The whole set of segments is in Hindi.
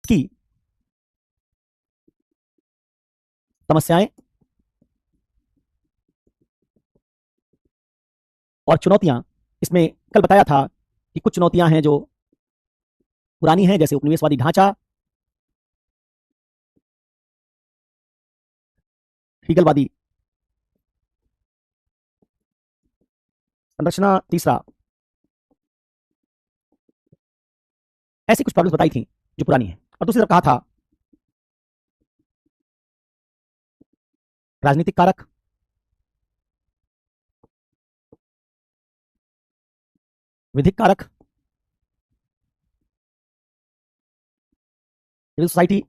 की समस्याएं और चुनौतियां, इसमें कल बताया था कि कुछ चुनौतियां हैं जो पुरानी हैं, जैसे उपनिवेशवादी ढांचा, हीगलवादी संरचना, तीसरा ऐसी कुछ प्रॉब्लम्स बताई थी जो पुरानी है। और दूसरी तरफ कहा था राजनीतिक कारक, विधिक कारक, सिविल सोसाइटी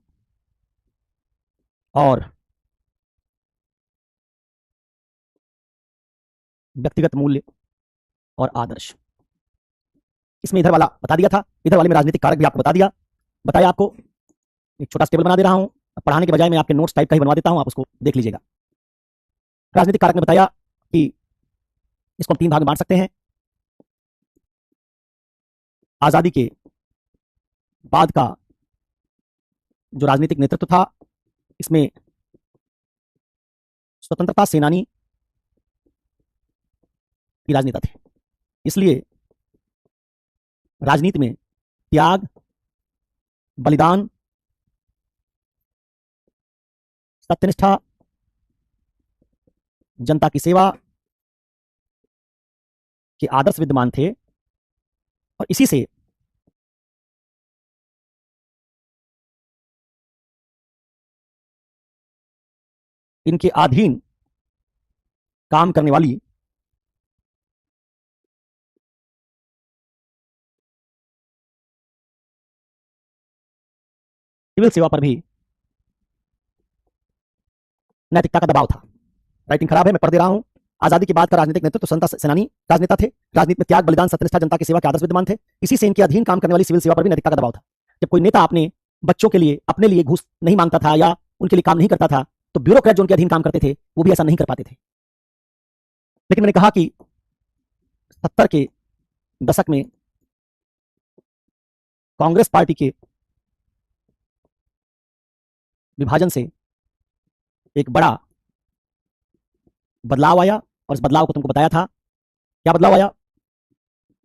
और व्यक्तिगत मूल्य और आदर्श। इसमें इधर वाला बता दिया था, इधर वाले में राजनीतिक कारक भी आपको बता दिया। बताया आपको, एक छोटा टेबल बना दे रहा हूं, पढ़ाने के बजाय मैं आपके नोट्स टाइप का ही बनवा देता हूं, आप उसको देख लीजिएगा। राजनीतिक कारक ने बताया कि इसको हम 3 भाग में बांट सकते हैं। आजादी के बाद का जो राजनीतिक नेतृत्व था, इसमें स्वतंत्रता सेनानी की राजनेता थे, इसलिए राजनीति में त्याग, बलिदान, सत्यनिष्ठा, जनता की सेवा के आदर्श विद्यमान थे। और इसी से इनके अधीन काम करने वाली सिविल सेवा पर भी नैतिकता का दबाव था। राइटिंग खराब है, मैं पढ़ दे रहा हूं। आजादी के बाद का राजनीतिक नेतृत्व स्वतंत्रता सेनानी राजनेता थे। राजनीति में त्याग, बलिदान, सत्यनिष्ठा, जनता की सेवा के आदर्श विद्यमान थे। इसी से इनके अधीन काम करने वाली सिविल सेवा पर भी नैतिकता का दबाव था। जब कोई नेता अपने बच्चों के लिए, अपने लिए घूस नहीं मांगता था या उनके लिए काम नहीं करता था, तो ब्यूरोक्रेट जो उनके अधीन काम करते थे वो भी ऐसा नहीं कर पाते थे। लेकिन मैंने कहा कि 70 के दशक में कांग्रेस पार्टी के विभाजन से एक बड़ा बदलाव आया, और इस बदलाव को तुमको बताया था। क्या बदलाव आया?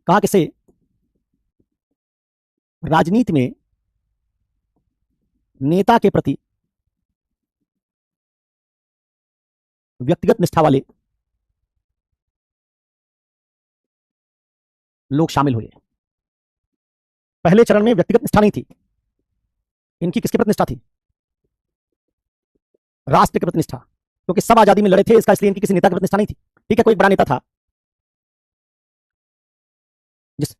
कहा कि से राजनीति में नेता के प्रति व्यक्तिगत निष्ठा वाले लोग शामिल हुए। पहले चरण में व्यक्तिगत निष्ठा नहीं थी, इनकी किसके प्रति निष्ठा थी? राष्ट्र के प्रति निष्ठा, क्योंकि सब आजादी में लड़े थे, इसका इसलिए इनकी किसी नेता के प्रति निष्ठा नहीं थी। ठीक है, कोई बड़ा नेता था,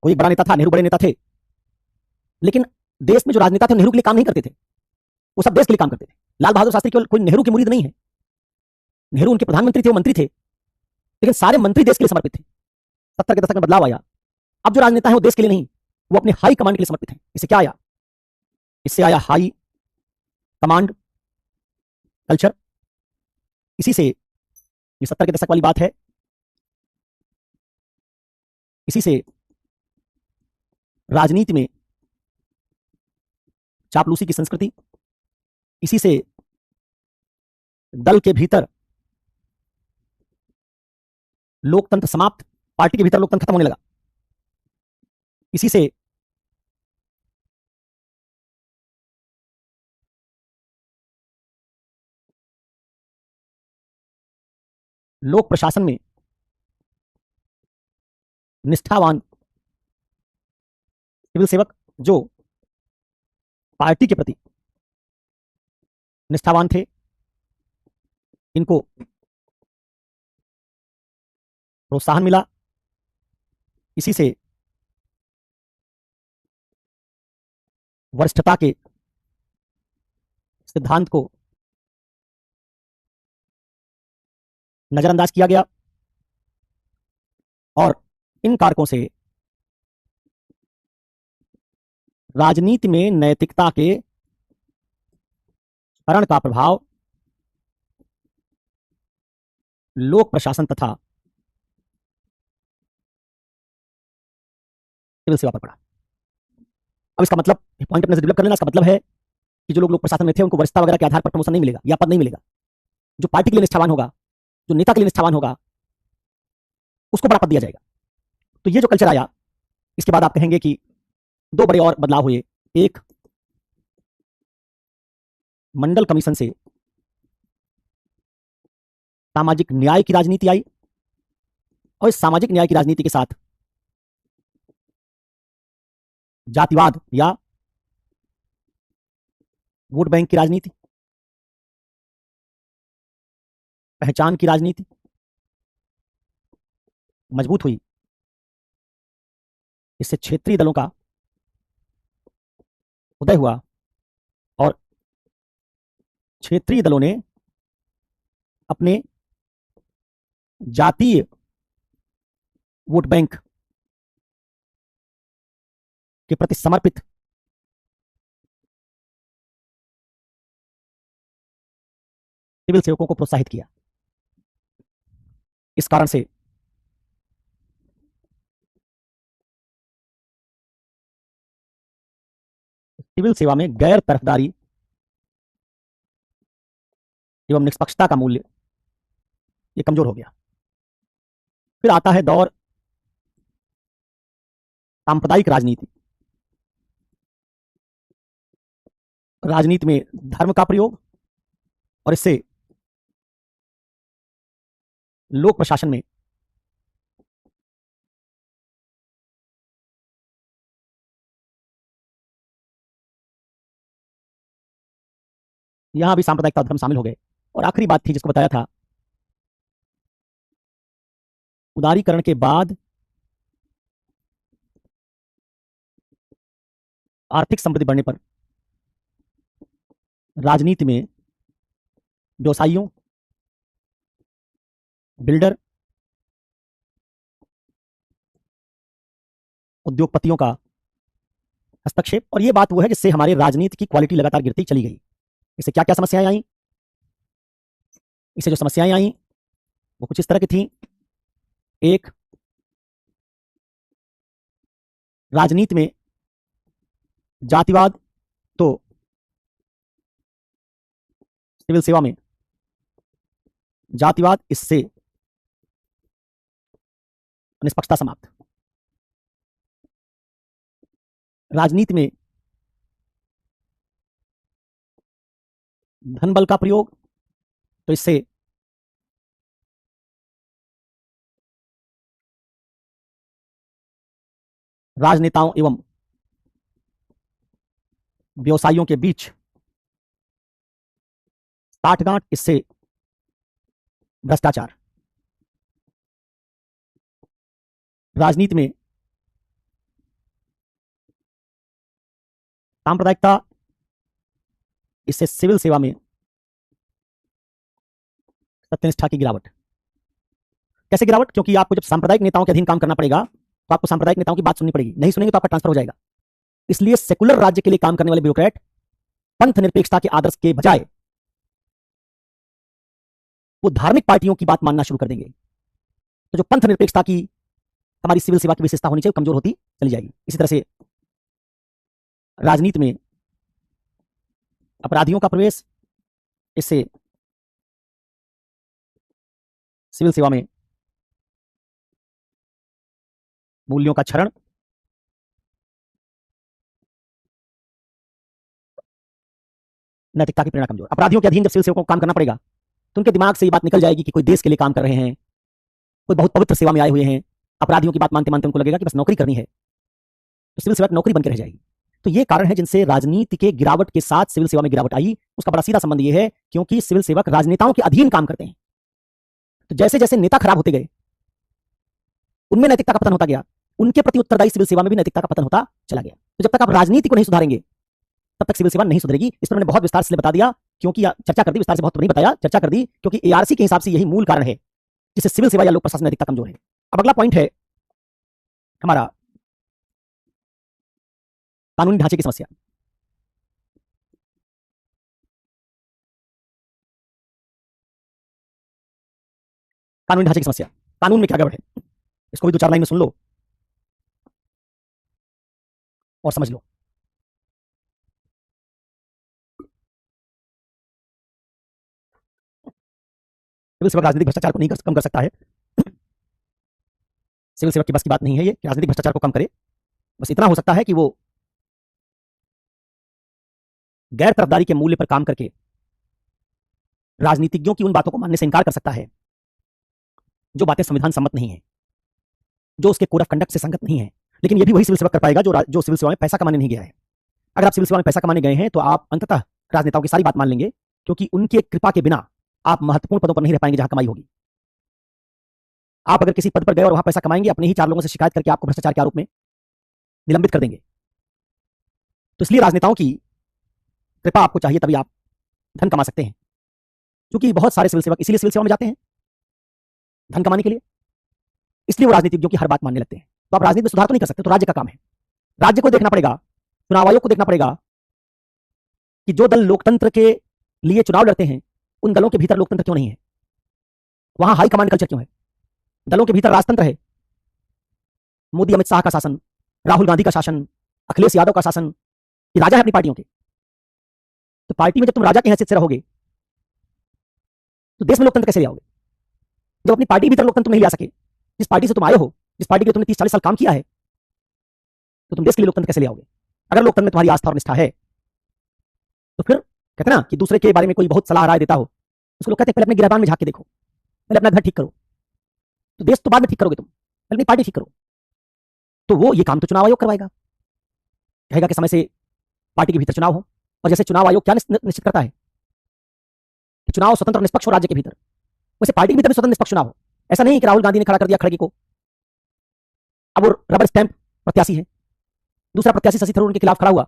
कोई बड़ा नेता था, नेहरू बड़े नेता थे, लेकिन देश में जो राजनेता थे नेहरू के लिए काम नहीं करते थे, वो सब देश के लिए काम करते थे। लाल बहादुर शास्त्री केवल कोई नेहरू के मुरीद नहीं है, नेहरू उनके प्रधानमंत्री थे, वो मंत्री थे, लेकिन सारे मंत्री देश के लिए समर्पित थे। 70 के दशक में बदलाव आया। अब जो राजनेता है वो देश के लिए नहीं, वो अपने हाई कमांड के लिए समर्पित है। इससे क्या आया? इससे आया हाई कमांड कल्चर। इसी से ये 70 के दशक वाली बात है, इसी से राजनीति में चापलूसी की संस्कृति, इसी से दल के भीतर लोकतंत्र समाप्त, पार्टी के भीतर लोकतंत्र खत्म होने लगा। इसी से लोक प्रशासन में निष्ठावान सिविल सेवक जो पार्टी के प्रति निष्ठावान थे, इनको प्रोत्साहन मिला। इसी से वरिष्ठता के सिद्धांत को नजरअंदाज किया गया, और इन कारकों से राजनीति में नैतिकता के क्षरण का प्रभाव लोक प्रशासन तथा सिविल सेवा पर पड़ा। अब इसका मतलब पॉइंट अपने से डेवलप कर लेना। इसका मतलब है कि जो लोग प्रशासन में थे उनको वरिष्ठता वगैरह के आधार पर प्रमोशन नहीं मिलेगा या पद नहीं मिलेगा। जो पार्टी के लिए निष्ठावान होगा, जो नेता के लिए निष्ठावान होगा, उसको बड़ा पद दिया जाएगा। तो ये जो कल्चर आया, इसके बाद आप कहेंगे कि दो बड़े और बदलाव हुए। एक, मंडल कमीशन से सामाजिक न्याय की राजनीति आई और इस सामाजिक न्याय की राजनीति के साथ जातिवाद या वोट बैंक की राजनीति, पहचान की राजनीति मजबूत हुई। इससे क्षेत्रीय दलों का उदय हुआ और क्षेत्रीय दलों ने अपने जातीय वोट बैंक के प्रति समर्पित सिविल सेवकों को प्रोत्साहित किया। इस कारण से सिविल सेवा में गैर तरफदारी एवं निष्पक्षता का मूल्य ये कमजोर हो गया। फिर आता है दौर सांप्रदायिक राजनीति। राजनीति में धर्म का प्रयोग और इससे लोक प्रशासन में यहां भी सांप्रदायिकता धर्म शामिल हो गए। और आखिरी बात थी जिसको बताया था, उदारीकरण के बाद आर्थिक समृद्धि बढ़ने पर राजनीति में व्यवसायियों, बिल्डर, उद्योगपतियों का हस्तक्षेप। और यह बात वो है जिससे हमारे राजनीति की क्वालिटी लगातार गिरती चली गई। इससे क्या क्या समस्याएं आई? इससे जो समस्याएं आई वो कुछ इस तरह की थी। एक, राजनीति में जातिवाद तो सिविल सेवा में जातिवाद, इससे निष्पक्षता समाप्त। राजनीति में धन बल का प्रयोग तो इससे राजनेताओं एवं व्यवसायियों के बीच साठगांठ, इससे भ्रष्टाचार। राजनीति में सांप्रदायिकता, इससे सिविल सेवा में सत्यनिष्ठा की गिरावट। कैसे गिरावट? क्योंकि आपको जब सांप्रदायिक नेताओं के अधीन काम करना पड़ेगा तो आपको सांप्रदायिक नेताओं की बात सुननी पड़ेगी। नहीं सुनेंगे तो आपका ट्रांसफर हो जाएगा। इसलिए सेकुलर राज्य के लिए काम करने वाले ब्यूरोक्रेट पंथ निरपेक्षता के आदर्श के बजाय वो धार्मिक पार्टियों की बात मानना शुरू कर देंगे। तो जो पंथ निरपेक्षता की हमारी सिविल सेवा की विशेषता होनी चाहिए वो कमजोर होती चली जाएगी। इसी तरह से राजनीति में अपराधियों का प्रवेश, इससे सिविल सेवा में मूल्यों का क्षरण, नैतिकता की प्रेरणा कमजोर। अपराधियों के अधीन जब सिविल सेवकों को काम करना पड़ेगा तो उनके दिमाग से ये बात निकल जाएगी कि कोई देश के लिए काम कर रहे हैं, कोई बहुत पवित्र सेवा में आए हुए हैं। अपराधियों की बात मानते मानते उनको लगेगा कि बस नौकरी करनी है, तो सिविल सेवा नौकरी बनकर रह जाएगी। तो ये कारण है जिनसे राजनीति के गिरावट के साथ सिविल सेवा में गिरावट आई। उसका बड़ा सीधा संबंध ये है क्योंकि सिविल सेवक राजनेताओं के अधीन काम करते हैं। तो जैसे जैसे नेता खराब होते गए उनमें नैतिकता का पतन होता गया, उनके प्रति उत्तरदायी सिविल सेवा में भी नैतिकता का पतन होता चला गया। तो जब तक आप राजनीति को नहीं सुधारेंगे तब तक सिविल सेवा नहीं सुधरेगी। इस पर मैंने बहुत विस्तार से बता दिया क्योंकि चर्चा कर दी, विस्तार से बहुत नहीं बताया, चर्चा कर दी क्योंकि एआरसी के हिसाब से यही मूल कारण है जिससे सिविल सेवा या लोक प्रशासन नैतिकता कमजोर है। अब अगला पॉइंट है हमारा कानूनी ढांचे की समस्या। कानूनी ढांचे की समस्या, कानून में क्या गड़बड़ है, इसको भी दो चार लाइन में सुन लो और समझ लो। सिविल सेवक राजनीतिक भ्रष्टाचार को नहीं कम कर सकता है। सिविल सेवक की बस की बात नहीं है ये कि राजनीतिक भ्रष्टाचार को कम करे। बस इतना हो सकता है कि वो गैर तरफदारी के मूल्य पर काम करके राजनीतिज्ञों की उन बातों को मानने से इनकार कर सकता है जो बातें संविधान सम्मत नहीं है, जो उसके कोड ऑफ कंडक्ट से संगत नहीं है। लेकिन ये भी वही सिविल सेवक कर पाएगा जो सिविल सेवा में पैसा कमाने नहीं गया है। अगर आप सिविल सेवा में पैसा कमाने गए हैं तो आप अंततः राजनेताओं की सारी बात मान लेंगे, क्योंकि उनकी कृपा के बिना आप महत्वपूर्ण पदों पर नहीं रह पाएंगे जहां कमाई होगी। आप अगर किसी पद पर गए और वहां पैसा कमाएंगे, अपने ही 4 लोगों से शिकायत करके आपको भ्रष्टाचार के आरोप में निलंबित कर देंगे। तो इसलिए राजनेताओं की कृपा आपको चाहिए, तभी आप धन कमा सकते हैं। क्योंकि बहुत सारे सिविल सेवक इसलिए सिविल सेवा में जाते हैं, धन कमाने के लिए, इसलिए वो राजनीतिज्ञों की हर बात मानने लगते हैं। तो आप राजनीति में सुधार तो नहीं कर सकते, तो राज्य का काम है। राज्य को देखना पड़ेगा, चुनाव आयोग को देखना पड़ेगा कि जो दल लोकतंत्र के लिए चुनाव लड़ते हैं उन दलों के भीतर लोकतंत्र क्यों नहीं है, वहां हाई कमांड कल्चर क्यों है, दलों के भीतर राजतंत्र है। मोदी अमित शाह का शासन, राहुल गांधी का शासन, अखिलेश यादव का शासन, ये राजा है अपनी पार्टियों के। तो पार्टी में जब तुम राजा की हैसियत से रहोगे तो देश में लोकतंत्र कैसे ले आओगे? जब अपनी पार्टी के भीतर लोकतंत्र नहीं ला सके, जिस पार्टी से तुम आए हो, जिस पार्टी के लिए तुमने 30-40 साल काम किया है, तो तुम देश के लिए लोकतंत्र कैसे ले आओगे? अगर लोकतंत्र में तुम्हारी आस्था और निष्ठा है तो फिर कहते ना कि दूसरे के बारे में कोई बहुत सलाह राय देता हो, उसको लोग कहते हैं पहले अपने गिरबान में झांक के देखो, पहले अपना घर ठीक करो। तो देश तो बाद में ठीक करोगे तुम, पहले अपनी पार्टी ठीक करो। तो वो ये काम तो चुनाव आयोग करवाएगा, कहेगा कि समय से पार्टी के भीतर चुनाव हो। और जैसे चुनाव आयोग क्या निश्चित करता है कि चुनाव स्वतंत्र और निष्पक्ष हो राज्य के भीतर, वैसे पार्टी के भीतर भी स्वतंत्र निष्पक्ष चुनाव हो। ऐसा नहीं कि राहुल गांधी ने खड़ा कर दिया खड़गे को, अब वो रबर स्टैंप प्रत्याशी है, दूसरा प्रत्याशी शशि थरूर उनके खिलाफ खड़ा हुआ।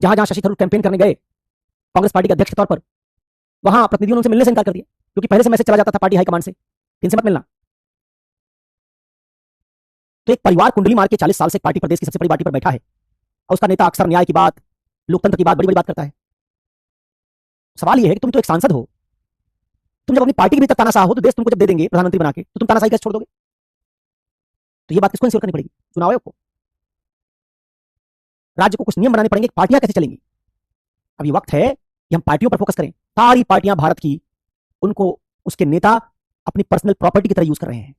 जहां जहां शशि थरूर कैंपेन करने गए कांग्रेस पार्टी के अध्यक्ष के तौर पर, वहां प्रतिनिधियों ने उनसे मिलने से इनकार कर दिया, क्योंकि पहले से मैसेज चला जाता था पार्टी हाईकमांड से, इनसे मत मिलना। तो एक परिवार कुंडली मार के 40 साल से पार्टी प्रदेश की सबसे बड़ी पार्टी पर बैठा है और उसका नेता अक्सर न्याय की बात, लोकतंत्र की बात, बड़ी बड़ी बात करता है। सवाल यह है कि तुम तो एक सांसद हो, तुम जब अपनी पार्टी के भीतर तानाशाह हो तो देश तुमको जब दे देंगे प्रधानमंत्री बना के, तो तुम तानाशाही कैसे छोड़ दोगे? तो ये बात किसको इंश्योर करनी पड़ेगी? चुनाव आयोग को। राज्य को कुछ नियम बनाने पड़ेंगे, पार्टियां कैसे चलेंगी। अब ये वक्त है कि हम पार्टियों पर फोकस करें। सारी पार्टियां भारत की, उनको उसके नेता अपनी पर्सनल प्रॉपर्टी की तरह यूज कर रहे हैं।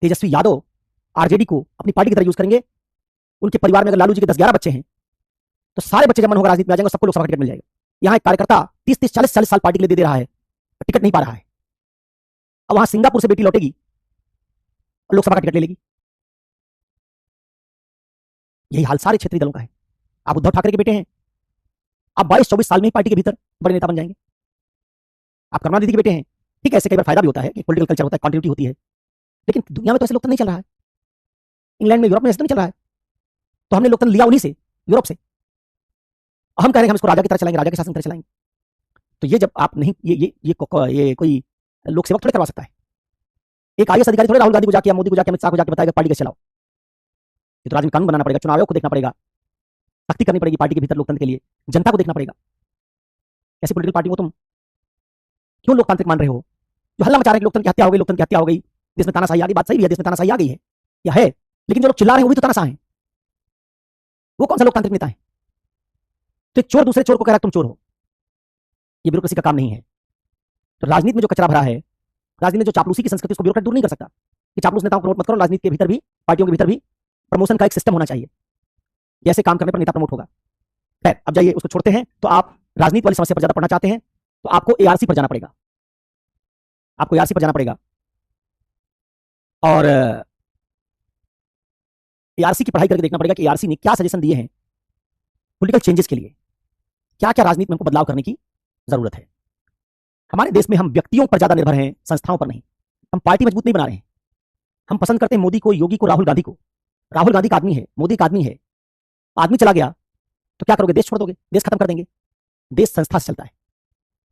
तेजस्वी यादव आरजेडी को अपनी पार्टी की तरह यूज करेंगे। उनके परिवार में अगर लालू जी के 10-11 बच्चे हैं तो सारे बच्चे जब मन होगा राजनीति में आ जाएंगे, सबको लोकसभा टिकट मिल जाएगा। यहां एक कार्यकर्ता 30-30, 40-40 साल पार्टी के लिए दे रहा है, टिकट नहीं पा रहा है। अब वहां सिंगापुर से बेटी लौटेगी और लोकसभा का टिकट ले लेगी। यही हाल सारे क्षेत्रीय दलों का है। आप उद्धव ठाकरे के बेटे हैं, आप 22-24 साल में ही पार्टी के भीतर बड़े नेता बन जाएंगे। आप करुणा दीदी के बेटे हैं, ठीक है, ऐसे कई बार फायदा भी होता है कि पॉलिटिकल कल्चर होता है, कंटिन्यूटी होती है, लेकिन दुनिया में तो ऐसे लोकतंत्र नहीं चल रहा है। इंग्लैंड में, यूरोप में ऐसे नहीं चल रहा है। तो हमने लोकतंत्र लिया उन्हीं से, यूरोप से। हम कह रहे हैं हम इसको राजा की तरह चलाएंगे, राजा के शासन की तरह चलाएंगे। तो ये जब आप नहीं, ये कोई लोक सेवक थोड़े करवा सकता है। एक आईएएस अधिकारी थोड़े राहुल गांधी को जाके, मोदी को जाके, अमित शाह को जाके बताएगा पार्टी कैसे चलाओ। ये तो राज्य में कानून बनाना पड़ेगा, चुनाव आयोग को देखना पड़ेगा, सख्ती करनी पड़ेगी पार्टी के भीतर लोकतंत्र के लिए, जनता को देखना पड़ेगा। ऐसी पॉलिटिकल पार्टी को तुम क्यों लोकतांत्रिक मान रहे हो? जो हल्ला मचा रहे हैं कि लोकतंत्र की हत्या हो गई, लोकतंत्र की हत्या हो गई, देश में तानाशाही आ गई। बात सही भी है, देश में तानाशाही आ गई है या है, लेकिन जो लोग चिल्ला रहे हैं वो भी तो तानाशाह हैं। वो कौन सा लोकतांत्रिक नेता है? तो एक चोर दूसरे चोर को कह रहा है तुम चोर हो, ये ब्यूरोक्रेसी का काम नहीं है। तो राजनीति में जो कचरा भरा है, राजनीति में जो चापलूसी की संस्कृति, उसको ब्यूरोक्रेट दूर नहीं कर सकता कि चापलूस नेताओं को प्रमोट मत करो। राजनीति के भीतर भी, पार्टियों के भीतर भी प्रमोशन का एक सिस्टम होना चाहिए, जैसे काम करने पर नेता प्रमोट होगा। खैर, अब जाइए, उसको छोड़ते हैं। तो आप राजनीति वाली समस्या पर ज्यादा पढ़ना चाहते हैं तो आपको एआरसी पर जाना पड़ेगा, आपको एआरसी पर जाना पड़ेगा। और एआरसी की पढ़ाई करके देखना पड़ेगा कि एआरसी ने क्या सजेशन दिए हैं पॉलिटिकल चेंजेस के लिए, क्या क्या राजनीति में हमको बदलाव करने की जरूरत है। हमारे देश में हम व्यक्तियों पर ज्यादा निर्भर हैं, संस्थाओं पर नहीं। हम पार्टी मजबूत नहीं बना रहे हैं। हम पसंद करते हैं मोदी को, योगी को, राहुल गांधी को। राहुल गांधी का आदमी है, मोदी का आदमी है। आदमी चला गया तो क्या करोगे? देश छोड़ दोगे? देश खत्म कर देंगे? देश संस्था से चलता है।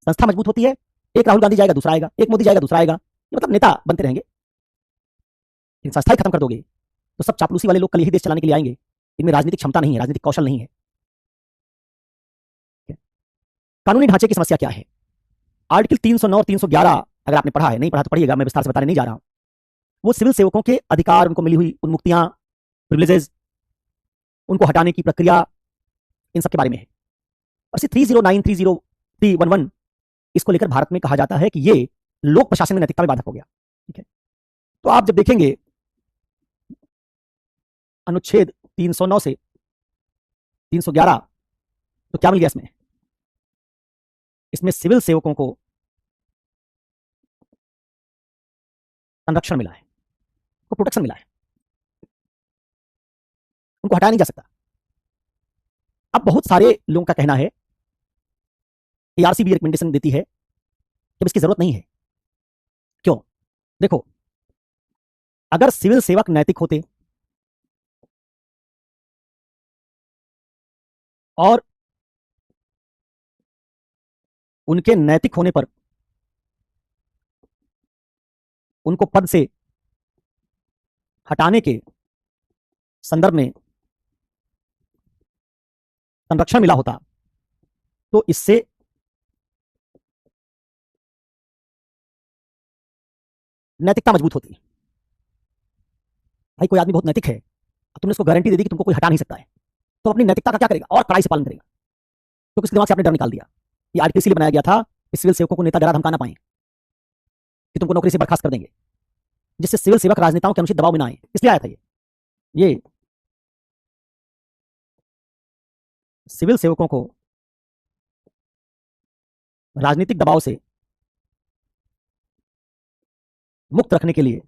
संस्था मजबूत होती है, एक राहुल गांधी जाएगा दूसरा आएगा, एक मोदी जाएगा दूसरा आएगा, ये मतलब नेता बनते रहेंगे। लेकिन संस्था ही खत्म कर दोगे तो सब चापलूसी वाले लोग कल यही देश चलाने के लिए आएंगे। इनमें राजनीतिक क्षमता नहीं है, राजनीतिक कौशल नहीं है। कानूनी ढांचे की समस्या क्या है? आर्टिकल 309 और 311 अगर आपने पढ़ा है, नहीं पढ़ा तो पढ़िएगा, मैं विस्तार से बताने नहीं जा रहा हूं। वो सिविल सेवकों के अधिकार, उनको मिली हुई उन्मुक्तियां, प्रिविलेजेस, उनको हटाने की प्रक्रिया, इन सब के बारे में है। और 309, 30311 इसको लेकर भारत में कहा जाता है कि ये लोक प्रशासन में नैतिकता में बाधक हो गया। ठीक है, तो आप जब देखेंगे अनुच्छेद 309 से 311, तो क्या मिल गया इसमें? इसमें सिविल सेवकों को संरक्षण मिला है, को प्रोटेक्शन मिला है, उनको हटाया नहीं जा सकता। अब बहुत सारे लोगों का कहना है, ARC भी रिकमेंडेशन देती है कि इसकी जरूरत नहीं है। क्यों? देखो, अगर सिविल सेवक नैतिक होते और उनके नैतिक होने पर उनको पद से हटाने के संदर्भ में संरक्षण मिला होता, तो इससे नैतिकता मजबूत होती। भाई कोई आदमी बहुत नैतिक है, तुमने उसको गारंटी दे दी कि तुमको कोई हटा नहीं सकता है, तो अपनी नैतिकता का क्या करेगा? और कड़ाई से पालन करेगा। तो किस दिमाग से आपने डर निकाल दिया? ये आर्टिकल इसलिए बनाया गया था कि सिविल सेवकों को नेता डरा धमका ना पाए कि तुमको नौकरी से बर्खास्त कर देंगे, जिससे सिविल सेवक राजनेताओं के अनुचित दबाव में ना आए। इसलिए आया था ये सिविल सेवकों को राजनीतिक दबाव से मुक्त रखने के लिए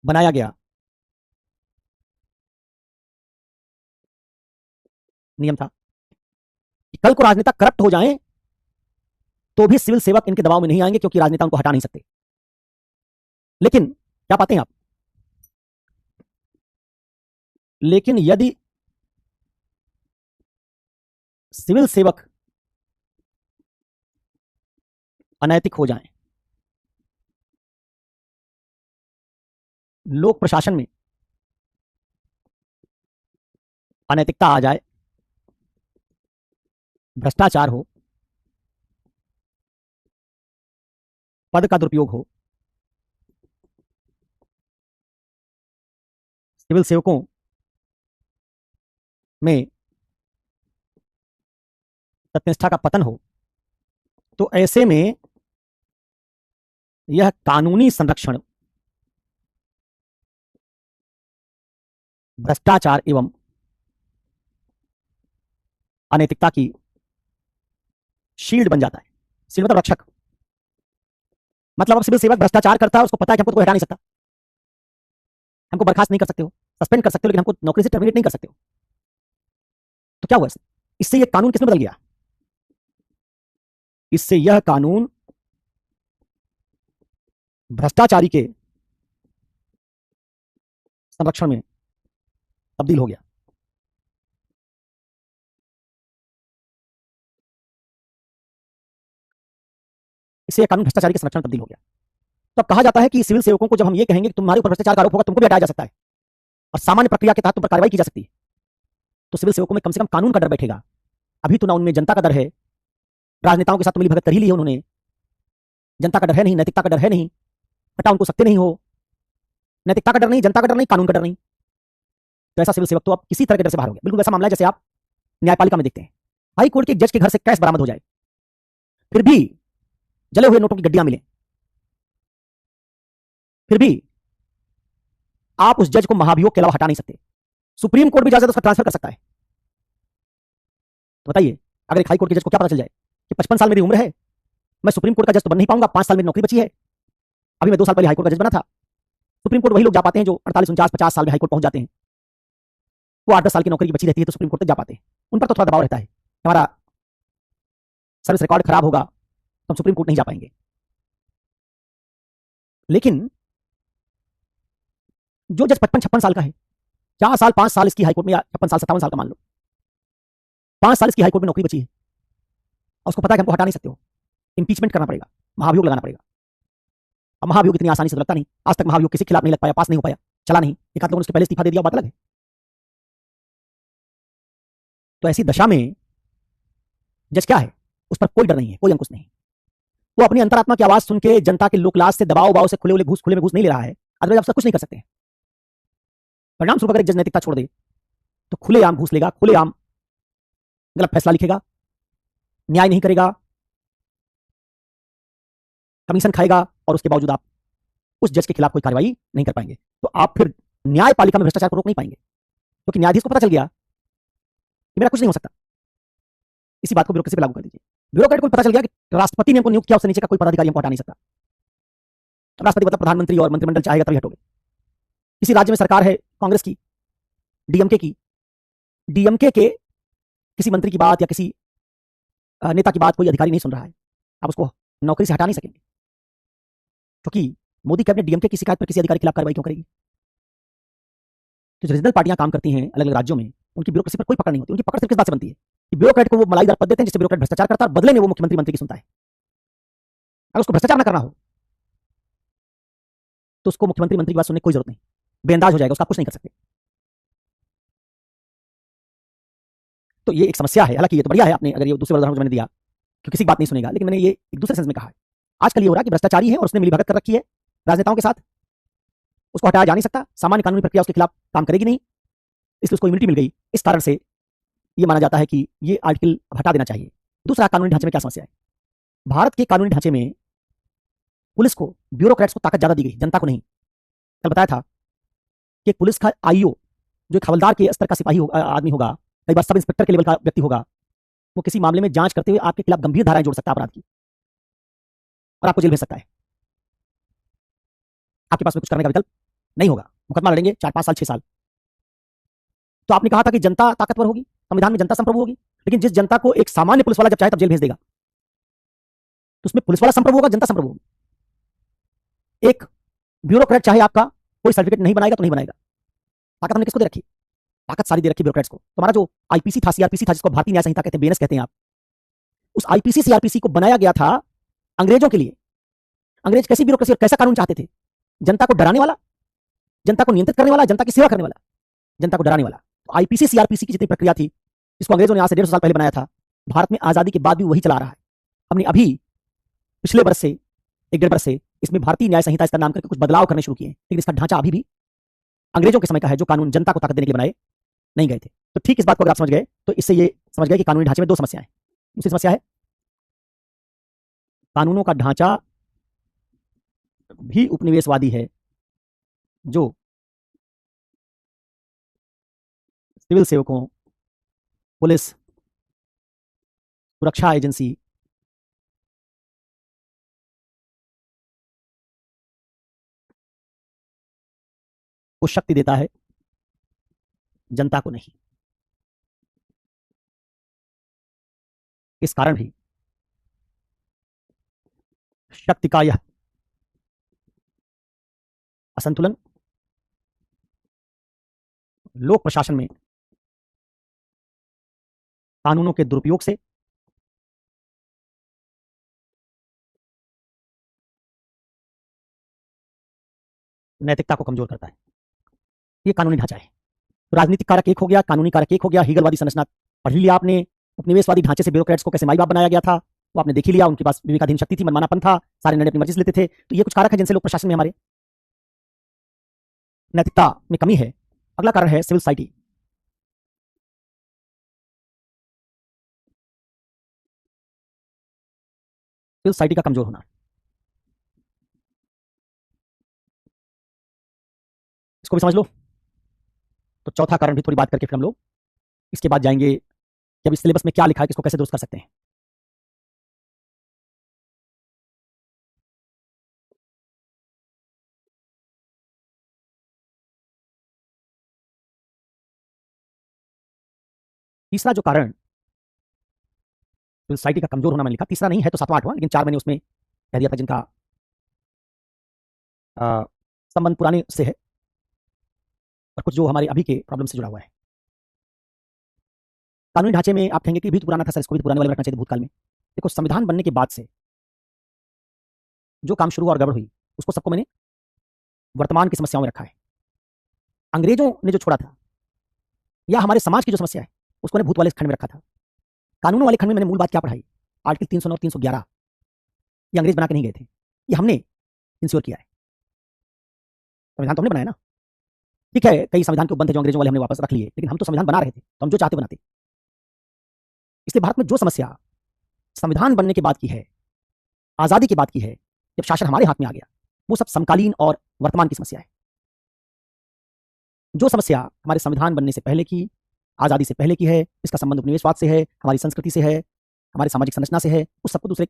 बनाया गया नियम था कि कल को राजनेता करप्ट हो जाएं तो भी सिविल सेवक इनके दबाव में नहीं आएंगे, क्योंकि राजनेता उनको हटा नहीं सकते। लेकिन क्या पाते हैं आप? लेकिन यदि सिविल सेवक अनैतिक हो जाएं, लोक प्रशासन में अनैतिकता आ जाए, भ्रष्टाचार हो, पद का दुरुपयोग हो, सिविल सेवकों में सत्यनिष्ठा का पतन हो, तो ऐसे में यह कानूनी संरक्षण भ्रष्टाचार एवं अनैतिकता की शील्ड बन जाता है। शील्ड मतलब रक्षक। मतलब अब सिविल सेवक भ्रष्टाचार करता है, उसको पता है कि हमको तो कोई हटा नहीं सकता, हमको बर्खास्त नहीं कर सकते हो, सस्पेंड कर सकते हो, लेकिन हमको नौकरी से टर्मिनेट नहीं कर सकते हो। तो क्या हुआ इससे? यह कानून किसमें बदल गया? इससे यह कानून भ्रष्टाचारी के संरक्षण में तब्दील हो गया। इससे यह कानून भ्रष्टाचारी के संरक्षण में तब्दील हो गया। तो अब कहा जाता है कि सिविल सेवकों को जब हम ये कहेंगे कि तुम्हारे ऊपर भ्रष्टाचार का आरोप होगा, तुमको भी हटाया जा सकता है और सामान्य प्रक्रिया के तहत तुम पर कार्रवाई की जा सकती है, तो सिविल सेवकों में कम से कम कानून का डर बैठेगा। अभी तो ना उनमें जनता का डर है, राजनेताओं के साथ तो मिली भगत कर ही ली है उन्होंने, जनता का डर है नहीं, नैतिकता का डर है नहीं, हटा उनको सकते नहीं हो, नैतिकता का डर नहीं, जनता का डर नहीं, कानून का डर नहीं। तो ऐसा सिविल सेवक तो अब किसी तरह के डर से बाहर हो गया। बिल्कुल वैसा मामला है जैसे आप न्यायपालिका में देखते हैं, हाई कोर्ट के जज के घर से कैश बरामद हो जाए, फिर भी जले हुए नोटों की गड्डियां मिले, फिर भी आप उस जज को महाभियोग के अलावा हटा नहीं सकते। सुप्रीम कोर्ट भी जा सकता है, उसका ट्रांसफर कर सकता है। तो बताइए, अगर एक हाई कोर्ट के जज को क्या पता चल जाए कि 55 साल मेरी उम्र है, मैं सुप्रीम कोर्ट का जज तो बन नहीं पाऊंगा, 5 साल मेरी नौकरी बची है, अभी मैं 2 साल पहले हाईकोर्ट का जज बना था। सुप्रीम कोर्ट वही लोग जा पाते हैं जो 48, 49, 50 साल में हाईकोर्ट पहुंच जाते हैं। वो 8-10 साल की नौकरी बची रहती है तो सुप्रीम कोर्ट तक जा पाते हैं। उन पर तो थोड़ा दबाव रहता है, हमारा सर्विस रिकॉर्ड खराब होगा तो हम सुप्रीम कोर्ट नहीं जा पाएंगे। लेकिन जो जज 55-56 साल का है, 4 साल 5 साल इसकी हाईकोर्ट में, या 56 साल 57 साल का मान लो, 5 साल इसकी हाईकोर्ट में नौकरी बची है और उसको पता है कि हमको हटा नहीं सकते हो, इंपीचमेंट करना पड़ेगा, महाभियोग लगाना पड़ेगा। अब महाभियोग इतनी आसानी से तो लगता नहीं, आज तक महाभियोग किसी के खिलाफ नहीं लग पाया, पास नहीं हो पाया, चला नहीं, एक आध लोगों ने उसके पहले इस्तीफा दे दिया, बात अलग है। तो ऐसी दशा में जज क्या है, उस पर कोई डर नहीं है, कोई अंकुश नहीं। वो अपनी अंतरात्मा की आवाज सुन के जनता के लोकलाज से दबाव से खुले में घूस नहीं ले रहा है, अदरवाइज आप सब कुछ नहीं कर सकते। परिणाम स्वरूप अगर एक जज नैतिकता छोड़ दे तो खुलेआम घूस लेगा, खुलेआम गलत फैसला लिखेगा, न्याय नहीं करेगा, कमीशन खाएगा और उसके बावजूद आप उस जज के खिलाफ कोई कार्रवाई नहीं कर पाएंगे, तो आप फिर न्यायपालिका में भ्रष्टाचार को रोक नहीं पाएंगे, क्योंकि न्यायाधीश को पता चल गया कि मेरा कुछ नहीं हो सकता। इसी बात को ब्यूरोक्रेसी पे लागू कर दीजिए। ब्यूरोक्रेट को पता चल गया कि राष्ट्रपति ने उनको नियुक्त किया, उससे नीचे का कोई पदाधिकारी हमको हटा नहीं सकता। राष्ट्रपति मतलब प्रधानमंत्री और मंत्रिमंडल चाहेगा तभी हटोगे। किसी राज्य में सरकार है कांग्रेस की, डीएमके की, डीएमके के किसी मंत्री की बात या किसी नेता की बात कोई अधिकारी नहीं सुन रहा है, आप उसको नौकरी से हटा नहीं सकेंगे, क्योंकि मोदी कैबिनेट डीएमके की शिकायत पर किसी अधिकारी के खिलाफ कार्रवाई क्यों करेगी? तो जो रीजनल पार्टियां काम करती हैं अलग अलग राज्यों में, उनकी ब्यूरोक्रेसी पर कोई पकड़ नहीं होती। उनकी पकड़ सिर्फ किस बात से बनती है कि ब्यूरोक्रेट को वो मलाईदार पद देते हैं जिससे ब्यूरोक्रेट भ्रष्टाचार करता है और बदले में वो मुख्यमंत्री मंत्री की सुनता है। अगर उसको भ्रष्टाचार ना करना हो तो उसको मुख्यमंत्री मंत्री की बात सुनने की कोई जरूरत नहीं, बेअंदाज हो जाएगा, उसका कुछ नहीं कर सकते। तो ये एक समस्या है। हालांकि ये तो बढ़िया है, आपने अगर ये दूसरे उदाहरण मैंने दिया कि किसी की बात नहीं सुनेगा, लेकिन मैंने ये एक दूसरे सेंस में कहा है। आजकल ये हो रहा है कि भ्रष्टाचारी है और उसने मिलीभगत कर रखी है राजनेताओं के साथ, उसको हटाया जा नहीं सकता, सामान्य कानूनी प्रक्रिया उसके खिलाफ काम करेगी नहीं, इसलिए उसको इम्यूनिटी मिल गई। इस कारण से ये माना जाता है कि ये आर्टिकल हटा देना चाहिए। दूसरा, कानूनी ढांचे में क्या समस्या है? भारत के कानूनी ढांचे में पुलिस को, ब्यूरोक्रेट्स को ताकत ज्यादा दी गई, जनता को नहीं। कल बताया था कि पुलिस का आईओ, जो एक हवलदार के स्तर का सिपाही आदमी होगा, कई बार सब इंस्पेक्टर के लेवल का व्यक्ति होगा, वो किसी मामले में जांच करते हुए आपके खिलाफ गंभीर धाराएं जोड़ सकता है अपराध की और आपको जेल भेज सकता है। आपके पास में कुछ करने का विकल्प नहीं होगा, मुकदमा लड़ेंगे 4-5 साल 6 साल। तो आपने कहा था कि जनता ताकतवर होगी, संविधान में जनता संप्रभु होगी, लेकिन जिस जनता को एक सामान्य पुलिस वाला जब चाहे तब जेल भेज देगा, तो उसमें पुलिस वाला संप्रभु होगा, जनता संप्रभु होगी। एक ब्यूरोक्रेट चाहे आपका कोई सर्टिफिकेट नहीं बनाएगा तो नहीं बनाएगा। ताकत हमने किसको दे रखी? ताकत सारी दे रखी ब्यूरोक्रेट्स को। तुम्हारा जो आईपीसी था, सीआरपीसी था, जिसको भारतीय न्याय संहिता कहते हैं, बीएनएस कहते हैं आप, उस आईपीसी सीआरपीसी को बनाया गया था अंग्रेजों के लिए। अंग्रेज कैसी ब्यूरोक्रेसी और कैसा कानून चाहते थे? जनता को डराने वाला, जनता को नियंत्रित करने वाला, जनता की सेवा करने वाला, जनता को डराने वाला। तो आईपीसी सीआरपीसी की जितनी प्रक्रिया थी, जिसको अंग्रेजों ने आज से 150 साल पहले बनाया था, भारत में आजादी के बाद भी वही चला रहा है। हमने अभी पिछले वर्ष से 1-1.5 वर्ष से इसमें भारतीय न्याय संहिता इसका नाम करके कुछ बदलाव करने शुरू किए हैं, लेकिन इसका ढांचा अभी भी अंग्रेजों के समय का है, जो कानून जनता को ताकत देने के लिए बनाए नहीं गए थे। तो ठीक इस बात को अगर आप समझ गए तो इससे ये समझ गए कि कानूनी ढांचे में 2 समस्याएं हैं। दूसरी समस्या है कानूनों का ढांचा भी उपनिवेशवादी है, जो सिविल सेवकों, पुलिस, सुरक्षा एजेंसी, को शक्ति देता है, जनता को नहीं। इस कारण भी शक्ति का यह असंतुलन लोक प्रशासन में कानूनों के दुरुपयोग से नैतिकता को कमजोर करता है। यह कानूनी ढांचा है। राजनीतिक कारक एक हो गया, कानूनी कारक एक हो गया। हीगलवादी संरचना पढ़ लिया आपने। उपनिवेशवादी ढांचे से ब्यूरोक्रेट्स को कैसे माई बाप बनाया गया था वो आपने देख ही लिया। उनके पास विवेकाधीन शक्ति थी, मनमानापन था, सारे निर्णय अपनी मर्जी से लेते थे। तो ये कुछ कारक है जिनसे लोक प्रशासन में हमारे नैतिकता में कमी है। अगला कारण है सिविल सोसाइटी। सिविल सोसाइटी का कमजोर होना, इसको भी समझ लो। तो चौथा कारण भी थोड़ी बात करके फिर हम लोग इसके बाद जाएंगे कि अब इस सिलेबस में क्या लिखा है, किसको कैसे दुरुस्त कर सकते हैं। तीसरा जो कारण सोसाइटी का कमजोर होना मैंने लिखा, तीसरा नहीं है तो 7वां 8वां, लेकिन 4 मैंने उसमें कह दिया था जिनका संबंध पुराने से है और कुछ जो हमारे अभी के प्रॉब्लम से जुड़ा हुआ है। कानूनी ढांचे में आप कहेंगे कि भी तो पुराना था सर, इसको भी तो पुराने वाले रखना चाहिए भूतकाल में। देखो, संविधान बनने के बाद से जो काम शुरू हुआ और गड़बड़ हुई, उसको सबको मैंने वर्तमान की समस्याओं में रखा है। अंग्रेजों ने जो छोड़ा था या हमारे समाज की जो समस्या है उसको मैंने भूत वाले खंड में रखा था। कानूनों वाले खंड में मैंने मूल बात क्या पढ़ाई? आर्टिकल 309 और 311 ये अंग्रेज बना के नहीं गए थे, ये हमने इंश्योर किया है। संविधान तो हमने बनाया ना। ठीक है, कई संविधान के उपबंध जो अंग्रेजों वाले हमने वापस रख लिए, लेकिन हम तो संविधान बना रहे थे, तो हम जो चाहते बनाते। इसलिए भारत में जो समस्या संविधान बनने के बाद की है, आजादी के बाद की है, जब शासन हमारे हाथ में आ गया, वो सब समकालीन और वर्तमान की समस्या है। जो समस्या हमारे संविधान बनने से पहले की, आजादी से पहले की है, इसका संबंध उपनिवेशवाद से है, हमारी संस्कृति से है, हमारी सामाजिक संरचना से है, उस सबको दूसरे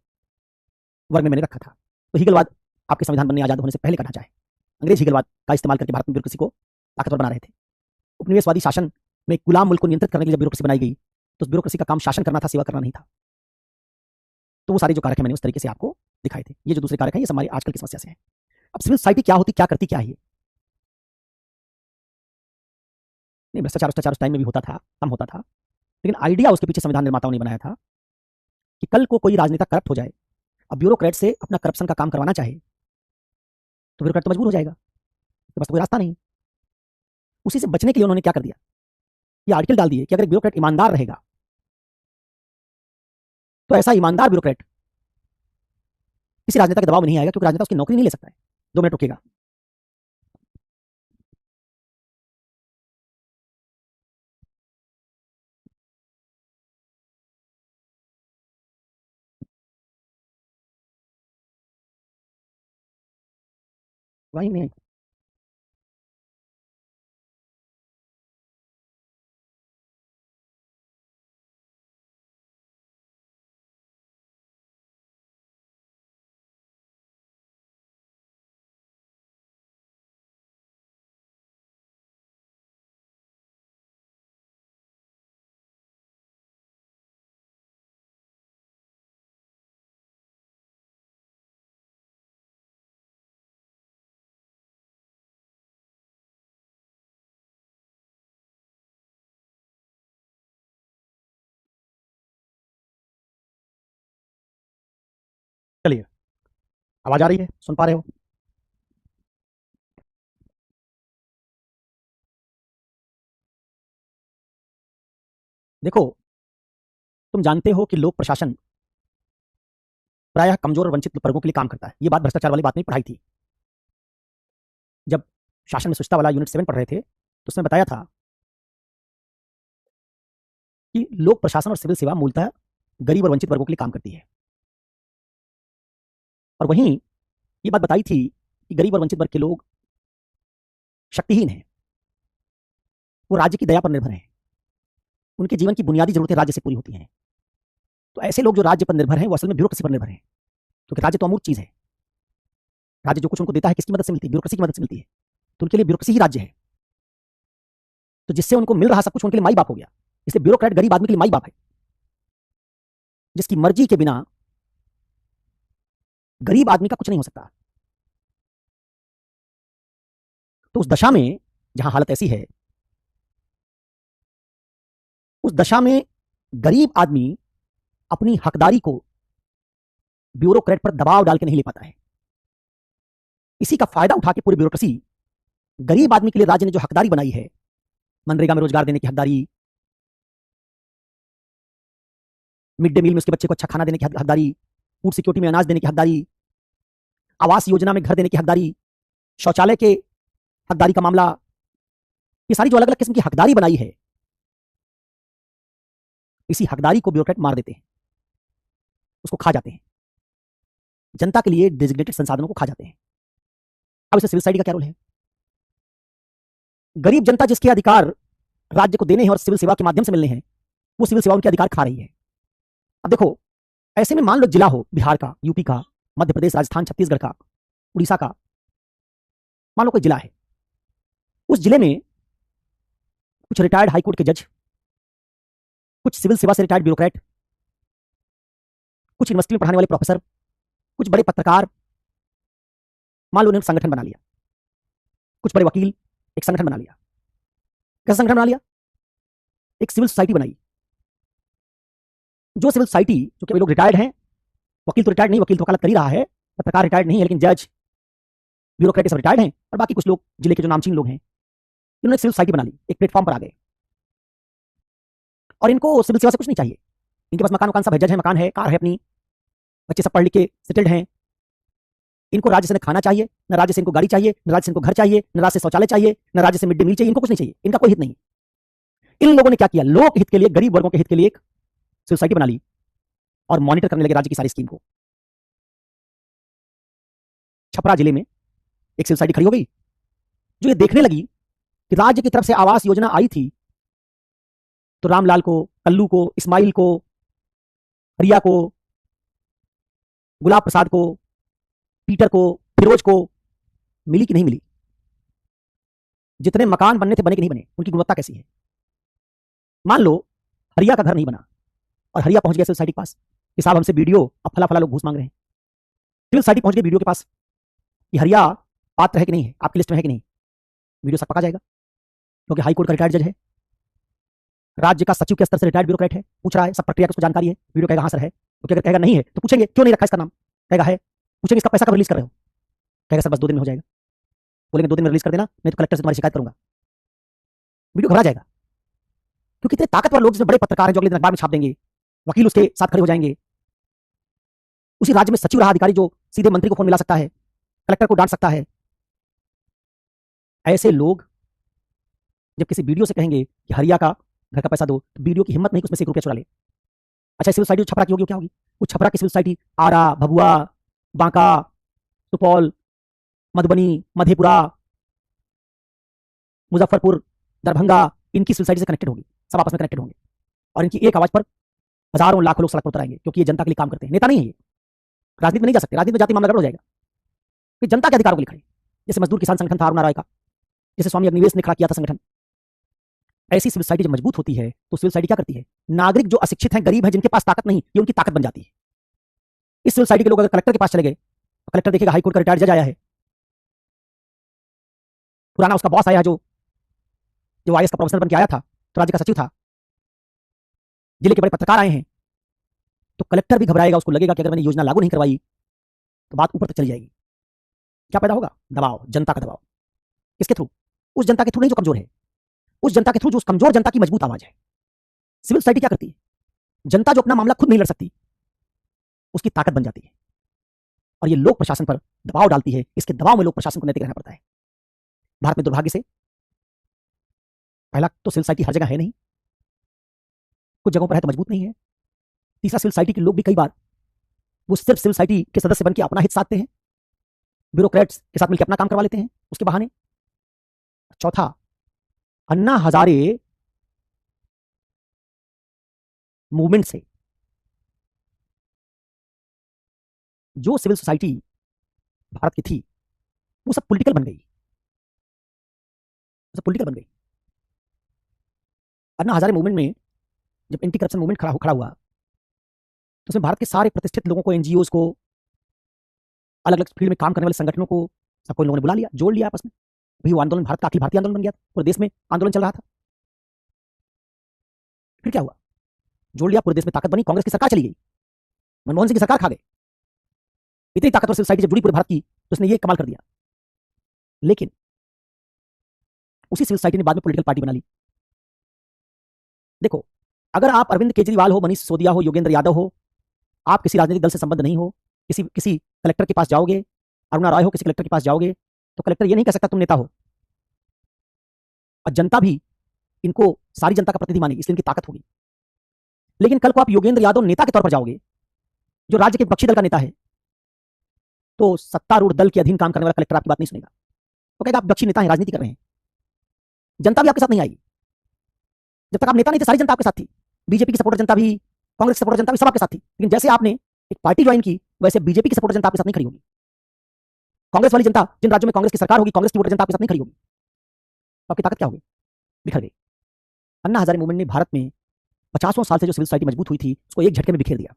वर्ग में मैंने रखा था। तो हीगलवाद आपके संविधान बनने आजाद होने से पहले करना चाहे, अंग्रेज हीगलवाद का इस्तेमाल करके भारत में ब्यूरोक्रेसी को ताकतवर बना रहे थे। उपनिवेशवादी शासन में गुलाम मुल्क को नियंत्रित करने के लिए जब ब्यूरोक्रेसी बनाई गई, तो उस ब्यूरोक्रेसी का काम शासन करना था, सेवा करना नहीं था। तो वो सारे जो कारक है मैंने उस तरीके से आपको दिखाए थे। ये जो दूसरे कारक हैं, ये हमारी आजकल की समस्या से है। अब सिविल सोसाइटी क्या होती, क्या करती, क्या है ये? नहीं, भ्रष्टाचार उस टाइम में भी होता था, कम होता था, लेकिन आइडिया उसके पीछे संविधान निर्माताओं ने बनाया था कि कल को कोई राजनेता करप्ट हो जाए, अब ब्यूरोक्रेट से अपना करप्शन का काम करवाना चाहे, तो ब्यूरोक्रेट तो मजबूर हो जाएगा, तो बस कोई रास्ता नहीं। उसी से बचने के लिए उन्होंने क्या कर दिया, ये आर्टिकल डाल दिए कि अगर एक ब्यूरोक्रेट ईमानदार रहेगा, तो ऐसा ईमानदार ब्यूरोक्रेट किसी राजनेता के दबाव में नहीं आएगा, क्योंकि राजनेता उसकी नौकरी नहीं ले सकता है। 2 मिनट रुकेगा। वही नहीं। चलिए, आवाज आ रही है, सुन पा रहे हो? देखो, तुम जानते हो कि लोक प्रशासन प्रायः कमजोर और वंचित वर्गों के लिए काम करता है। ये बात भ्रष्टाचार वाली बात नहीं पढ़ाई थी। जब शासन में स्वच्छता वाला यूनिट 7 पढ़ रहे थे, तो उसमें बताया था कि लोक प्रशासन और सिविल सेवा मूलतः गरीब और वंचित वर्गों के लिए काम करती है। और वहीं ये बात बताई थी कि गरीब और वंचित वर्ग के लोग शक्तिहीन हैं, वो राज्य की दया पर निर्भर हैं, उनके जीवन की बुनियादी जरूरतें राज्य से पूरी होती हैं। तो ऐसे लोग जो राज्य पर निर्भर हैं, वो असल में ब्यूरोक्रेसी पर निर्भर हैं, क्योंकि राज्य तो अमूर्त चीज है। राज्य जो कुछ उनको देता है, किसकी मदद से मिलती है? ब्यूरोक्रेसी की मदद से मिलती है। तो उनके लिए ब्यूरोक्रेसी ही राज्य है। तो जिससे उनको मिल रहा सब कुछ उनके लिए माई बाप हो गया। इसलिए ब्यूरोक्रेट गरीब आदमी के लिए माई बाप है, जिसकी मर्जी के बिना गरीब आदमी का कुछ नहीं हो सकता। तो उस दशा में जहां हालत ऐसी है, उस दशा में गरीब आदमी अपनी हकदारी को ब्यूरोक्रेट पर दबाव डाल के नहीं ले पाता है। इसी का फायदा उठा के पूरी ब्यूरोक्रेसी गरीब आदमी के लिए राज्य ने जो हकदारी बनाई है, मनरेगा में रोजगार देने की हकदारी, मिड डे मील में उसके बच्चे को अच्छा खाना देने की हकदारी, फूड सिक्योरिटी में अनाज देने की हकदारी, आवास योजना में घर देने की हकदारी, शौचालय के हकदारी का मामला, ये सारी जो अलग अलग किस्म की हकदारी बनाई है, इसी हकदारी को ब्यूरोक्रेट मार देते हैं, उसको खा जाते हैं, जनता के लिए डेजिग्नेटेड संसाधनों को खा जाते हैं। अब इसमें सिविल सोसाइटी का क्या रोल है? गरीब जनता जिसके अधिकार राज्य को देने हैं और सिविल सेवा के माध्यम से मिलने हैं, वो सिविल सेवा उनके अधिकार खा रही है। अब देखो, ऐसे में मान लो जिला हो बिहार का, यूपी का, मध्य प्रदेश, राजस्थान, छत्तीसगढ़ का, उड़ीसा का, मान लो कोई जिला है। उस जिले में कुछ रिटायर्ड हाईकोर्ट के जज, कुछ सिविल सेवा से रिटायर्ड ब्यूरोक्रेट, कुछ यूनिवर्सिटी में पढ़ाने वाले प्रोफेसर, कुछ बड़े पत्रकार, मान लो उन्होंने संगठन बना लिया, कुछ बड़े वकील एक संगठन बना लिया। कैसा संगठन बना लिया? एक सिविल सोसाइटी बनाई। जो सिविल सोसाइटी, जो कि लोग रिटायर्ड हैं, वकील तो रिटायर्ड नहीं, वकील तो वकालत कर ही रहा है, पत्रकार रिटायर्ड नहीं है, लेकिन जज, ब्यूरोक्रेट सब रिटायर्ड हैं, और बाकी कुछ लोग जिले के जो नामचीन लोग हैं, इन्होंने सिविल सोसाइटी बना ली, एक प्लेटफॉर्म पर आ गए। और इनको सिविल सेवा से कुछ नहीं चाहिए, इनके पास मकान सब है, जज है, मकान है, कार है अपनी, बच्चे सब पढ़ लिख के सेटल्ड हैं। इनको राज्य से न खाना चाहिए, न राज्य से इनको गाड़ी चाहिए, न राज्य से इनको घर चाहिए, न राज्य से शौचालय चाहिए, न राज्य से मिड डे मील चाहिए, इनको कुछ नहीं चाहिए, इनका कोई हित नहीं। इन लोगों ने क्या किया? लोक हित के लिए, गरीब वर्गों के हित के लिए एक सिविल सोसाइटी बना ली और मॉनिटर करने लगे राज्य की सारी स्कीम को। छपरा जिले में एक सिविल सोसाइटी खड़ी हो गई जो ये देखने लगी कि राज्य की तरफ से आवास योजना आई थी तो रामलाल को, कल्लू को, इस्माइल को, हरिया को, गुलाब प्रसाद को, पीटर को, फिरोज को मिली कि नहीं मिली? जितने मकान बनने थे बने कि नहीं बने? उनकी गुणवत्ता कैसी है? मान लो हरिया का घर नहीं बना और हरिया पहुंच गया सिविल सोसाइटी के पास कि साहब हमसे वीडियो, अब फला फला लोग घूस मांग रहे हैं। सिविल सोसाइटी पहुंच गई वीडियो के पास कि हरिया पात्र है कि नहीं है, आपकी लिस्ट में है कि नहीं। वीडियो सब पका जाएगा क्योंकि हाई कोर्ट का रिटायर्ड जज है, राज्य का सचिव के स्तर से रिटायर्ड ब्यूरोक्रेट है, पूछ रहा है, सब प्रक्रिया की उसको जानकारी है। वीडियो कहेगा हाँ सर है, तो अगर कहेगा नहीं है तो पूछेंगे क्यों नहीं रखा इसका नाम, कहेगा है, पूछेंगे इसका पैसा कब रिलीज कर रहे हो, कहेगा सर बस 2 दिन में हो जाएगा। बोलेंगे 2 दिन में रिलीज कर देना, नहीं तो कलेक्टर से तुम्हारी शिकायत करूंगा। वीडियो घबरा जाएगा क्योंकि इतने ताकतवर लोग जिसमें बड़े पत्रकार हैं जो अगले दिन अखबार में छाप देंगे, वकील उसके साथ खड़े हो जाएंगे। उसी राज्य में सचिव रहा अधिकारी जो सीधे मंत्री को फोन मिला सकता है, कलेक्टर को डांट सकता है। ऐसे लोग जब किसी वीडियो से कहेंगे कि हरिया का घर का पैसा दो, तो वीडियो की हिम्मत नहीं कि उसमें से 1 रुपया चुरा ले। अच्छा, सिविल सोसाइटी छपरा की होगी, क्या होगी? वो छपरा की सिविल सोसाइटी आरा, भभुआ, बांका, सुपौल, मधुबनी, मधेपुरा, मुजफ्फरपुर, दरभंगा, इनकी सिविल सोसाइटी से कनेक्टेड होगी, सब आपस में कनेक्टेड होंगे और इनकी एक आवाज पर हजारों लाखों लोग सड़क पर उतरेंगे क्योंकि ये जनता के लिए काम करते हैं। नेता नहीं है ये, राजनीति में नहीं जा सकते, राजनीति में जाति मामला गड़बड़ हो जाएगा। कि जनता के अधिकारों के लिए खड़े, जैसे मजदूर किसान संगठन था अरुणा राय का, जैसे स्वामी अग्निवेश ने खड़ा किया था संगठन। ऐसी सिविल सोसाइटी जब मजबूत होती है तो सिविल सोसाइटी क्या करती है? नागरिक जो अशिक्षित हैं, गरीब हैं, जिनके पास ताकत नहीं, ये उनकी ताकत बन जाती है। इस सिविल सोसाइटी के लोग अगर कलेक्टर के पास चले गए तो कलेक्टर देखेगा हाईकोर्ट का रिटायर्ड जज आया है, पुराना उसका बॉस आया है जो आईएएस का प्रोफेसर बन के आया था, तो राज्य का सचिव था, जिले के बड़े पत्रकार आए हैं, तो कलेक्टर भी घबराएगा। उसको लगेगा कि अगर मैंने योजना लागू नहीं करवाई तो बात ऊपर तक चली जाएगी। क्या पैदा होगा? दबाव, जनता का दबाव। किसके थ्रू? उस जनता के थ्रू नहीं जो कमजोर है, उस जनता के थ्रू जो उस कमजोर जनता की मजबूत आवाज है। सिविल सोसाइटी क्या करती है? जनता जो अपना मामला खुद नहीं लड़ सकती, उसकी ताकत बन जाती है और ये लोक प्रशासन पर दबाव डालती है। इसके दबाव में लोक प्रशासन को नैतिक रहना पड़ता है। भारत में दुर्भाग्य से पहला तो सिविल सोसाइटी हर जगह है नहीं, कुछ जगहों पर है तो मजबूत नहीं है। तीसरा, सिविल सोसाइटी के लोग भी कई बार वो सिर्फ सिविल सोसाइटी के सदस्य बनकर अपना हित साधते हैं, ब्यूरोक्रेट्स के साथ मिलकर अपना काम करवा लेते हैं उसके बहाने। चौथा, अन्ना हजारे मूवमेंट से जो सिविल सोसाइटी भारत की थी वो सब पॉलिटिकल बन गई, सब पॉलिटिकल बन गई। अन्ना हजारे मूवमेंट में जब एंटी करप्शन मूवमेंट खड़ा हुआ तो उसमें भारत के सारे प्रतिष्ठित लोगों को, एनजीओज को, अलग अलग फील्ड में काम करने वाले संगठनों को, सबको इन लोगों ने बुला लिया, जोड़ लिया आपस में। वही वो आंदोलन भारत का अखिल भारतीय आंदोलन बन गया, पूरे देश में आंदोलन चल रहा था। फिर क्या हुआ? जोड़ लिया, पूरे देश में ताकत बनी, कांग्रेस की सरकार चली गई, मनमोहन सिंह की सरकार खा गए। इतनी ताकतवर सिविल सोसाइटी जब जुड़ी पूरे भारत की तो उसने ये कमाल कर दिया। लेकिन उसी सिविल सोसाइटी ने बाद में पॉलिटिकल पार्टी बना ली। देखो, अगर आप अरविंद केजरीवाल हो, मनीष सिसोदिया हो, योगेंद्र यादव हो, आप किसी राजनीतिक दल से संबंध नहीं हो, किसी कलेक्टर के पास जाओगे, अरुणा राय हो, किसी कलेक्टर के पास जाओगे तो कलेक्टर ये नहीं कह सकता तुम नेता हो, और जनता भी इनको सारी जनता का प्रतिनिधि मानेगी, इसलिए इनकी ताकत होगी। लेकिन कल को आप योगेंद्र यादव नेता के तौर पर जाओगे, जो राज्य के विपक्षी दल का नेता है, तो सत्तारूढ़ दल के अधीन काम करने वाला कलेक्टर आपकी बात नहीं सुनेगा। तो कहेगा आप विपक्षी नेता हैं, राजनीति कर रहे हैं। जनता भी आपके साथ नहीं आएगी। जब तक आप नेता नहीं थे सारी जनता आपके साथ थी, बीजेपी की सपोर्टर जनता भी, कांग्रेस की सपोर्टर जनता भी सब आपके साथ थी। लेकिन जैसे आपने एक पार्टी ज्वाइन की, वैसे बीजेपी की सपोर्टर जनता आपके साथ नहीं खड़ी होगी। कांग्रेस वाली जनता, जिन राज्यों में कांग्रेस की सरकार होगी, कांग्रेस की वोटर जनता आपके साथ नहीं खड़ी होगी। तो आपकी ताकत क्या होगी? बिखर गई। अन्ना हजारे मूवमेंट ने भारत में 50 साल से जो सिविल सोसाइटी मजबूत हुई थी उसको एक झटके में बिखेर दिया।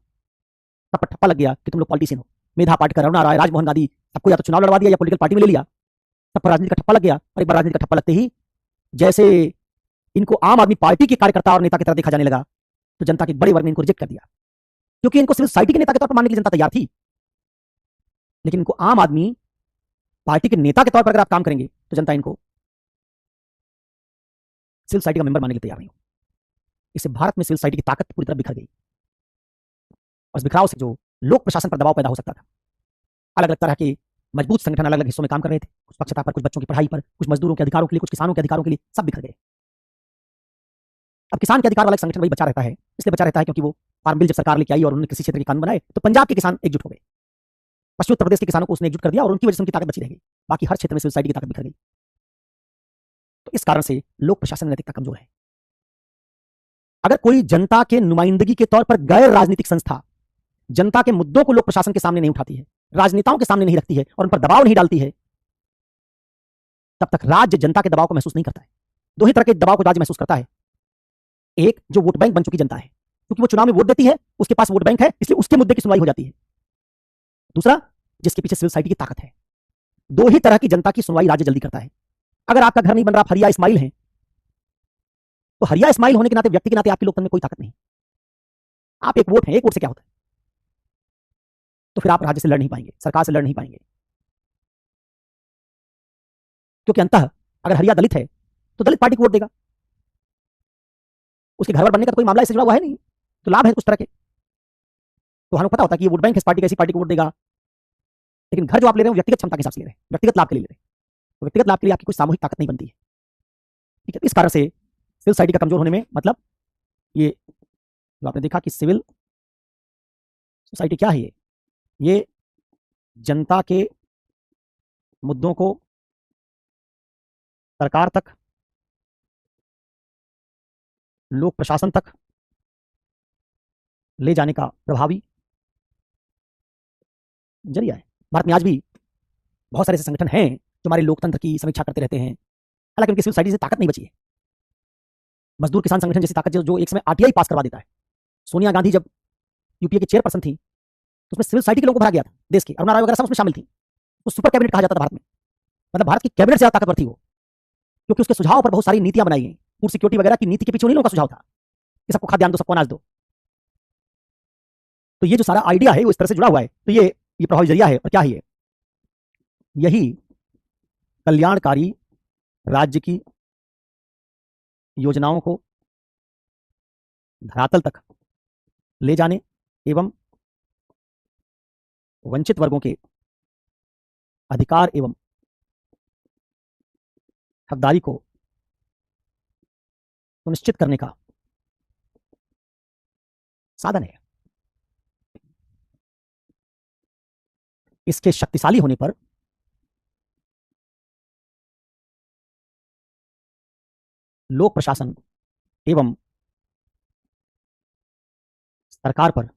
तब पर ठप्पा लग गया कि तुम लोग पॉलिटिशियन हो। मेधा पाटकर, अरुणा राय, राजमोहन गांधी, सबको या तो चुनाव लड़वा दिया या पॉलिटिकल पार्टी में ले लिया। तब पर राजनीति का ठप्पा लग गया, और एक बार राजनीति का ठप्पा लगते ही जैसे इनको आम आदमी पार्टी के कार्यकर्ता और नेता की तरह देखा जाने लगा, तो जनता के बड़े वर्ग ने इनको रिजेक्ट कर दिया, क्योंकि इनको सिविल सोसाइटी के नेता के तौर पर मानने की जनता तैयार थी। लेकिन इनको आम आदमी पार्टी के नेता के तौर पर अगर आप काम करेंगे तो जनता इनको सिविल सोसाइटी का मेंबर मानने के लिए तैयार नहीं हो। इससे भारत में सिविल सोसाइटी की ताकत पूरी तरह बिखर गई, और इस बिखराव से जो लोक प्रशासन पर दबाव पैदा हो सकता था, अलग अलग तरह के मजबूत संगठन अलग अलग हिस्सों में काम कर रहे थे, कुछ पक्षता पर, कुछ बच्चों की पढ़ाई पर, कुछ मजदूरों के अधिकारों के लिए, कुछ किसानों के अधिकारों के लिए, सब बिखर गए। अब किसान के अधिकार वाला संगठन वही बचा रहता है, इसलिए बचा रहता है क्योंकि वो फार्म बिल जब सरकार लेके आई और उन्होंने कृषि क्षेत्र के कानून बनाए तो पंजाब के किसान एकजुट हो गए। पश्चिमी उत्तर प्रदेश के किसानों को उसने एकजुट कर दिया और उनकी वजह से उनकी ताकत बची रह गई। बाकी हर क्षेत्र में सिविल सोसाइटी की ताकत बिखर गई। तो इस कारण से लोक प्रशासन में नैतिकता कमजोर है। अगर कोई जनता के नुमाइंदगी के तौर पर गैर राजनीतिक संस्था जनता के मुद्दों को लोक प्रशासन के सामने नहीं उठाती है, राजनेताओं के सामने नहीं रखती है और उन पर दबाव नहीं डालती है, तब तक राज्य जनता के दबाव को महसूस नहीं करता है। दो ही तरह के दबाव को राज्य महसूस करता है। एक, जो वोट बैंक बन चुकी जनता है, क्योंकि वो चुनाव में वोट देती है, उसके पास वोट बैंक है, इसलिए उसके मुद्दे की सुनवाई हो जाती है। दूसरा, जिसके पीछे सिविल सोसाइटी की ताकत है। दो ही तरह की जनता की सुनवाई राज्य जल्दी करता है। अगर आपका घर नहीं बन रहा, आप हरिया इस्माइल हैं, तो हरिया इस्माइल होने के नाते, व्यक्ति के नाते आपके लोकतंत्र में कोई ताकत नहीं। आप एक वोट हैं, एक वोट से क्या होता है? तो फिर आप राज्य से लड़ नहीं पाएंगे, सरकार से लड़ नहीं पाएंगे, क्योंकि अंततः अगर हरिया दलित है तो दलित पार्टी को वोट देगा। उसके घर बनने का कोई मामला इससे जुड़ा हुआ है नहीं, तो लाभ है कुछ तरह के। तो हमें पता होता है कि ये वोट बैंक इस पार्टी का, ऐसी पार्टी को वोट देगा। लेकिन घर जो आप ले रहे हैं वो व्यक्तिगत क्षमता के हिसाब से ले रहे हैं, व्यक्तिगत लाभ के लिए ले रहे हैं। तो व्यक्तिगत लाभ के लिए आपकी कोई सामूहिक ताकत नहीं बनती है। ठीक है, इस कारण से सिविल सोसाइटी का कमजोर होने में मतलब ये जो आपने देखा कि सिविल सोसाइटी क्या है, ये जनता के मुद्दों को सरकार तक, लोक प्रशासन तक ले जाने का प्रभावी जरिया है। भारत में आज भी बहुत सारे ऐसे संगठन हैं जो हमारे लोकतंत्र की समीक्षा करते रहते हैं, हालांकि उनकी सिविल सोसाइटी से ताकत नहीं बची है। मजदूर किसान संगठन जैसी ताकत जो एक समय आरटीआई पास करवा देता है। सोनिया गांधी जब यूपीए के चेयरपर्सन थी तो उसमें सिविल सोसाइटी के लोगों को भरा गया था, देश की अरुणा राय वगैरह सब उसमें शामिल थी। तो सुपर कैबिनेट कहा जाता था भारत में, मतलब भारत की कैबिनेट से ज्यादा ताकतवर थी वो, क्योंकि उसके सुझाव पर बहुत सारी नीतियां बनाई गई। फूड सिक्योरिटी वगैरह की नीति के पीछे उन्हीं लोगों का सुझाव था कि सबको खाद्यान्न दो, सबको अनाज दो। तो ये जो सारा आइडिया है वो इस तरह से जुड़ा हुआ है। तो ये प्रभावी जरिया है। और क्या है ये? यही कल्याणकारी राज्य की योजनाओं को धरातल तक ले जाने एवं वंचित वर्गों के अधिकार एवं हकदारी को सुनिश्चित करने का साधन है। इसके शक्तिशाली होने पर लोक प्रशासन एवं सरकार पर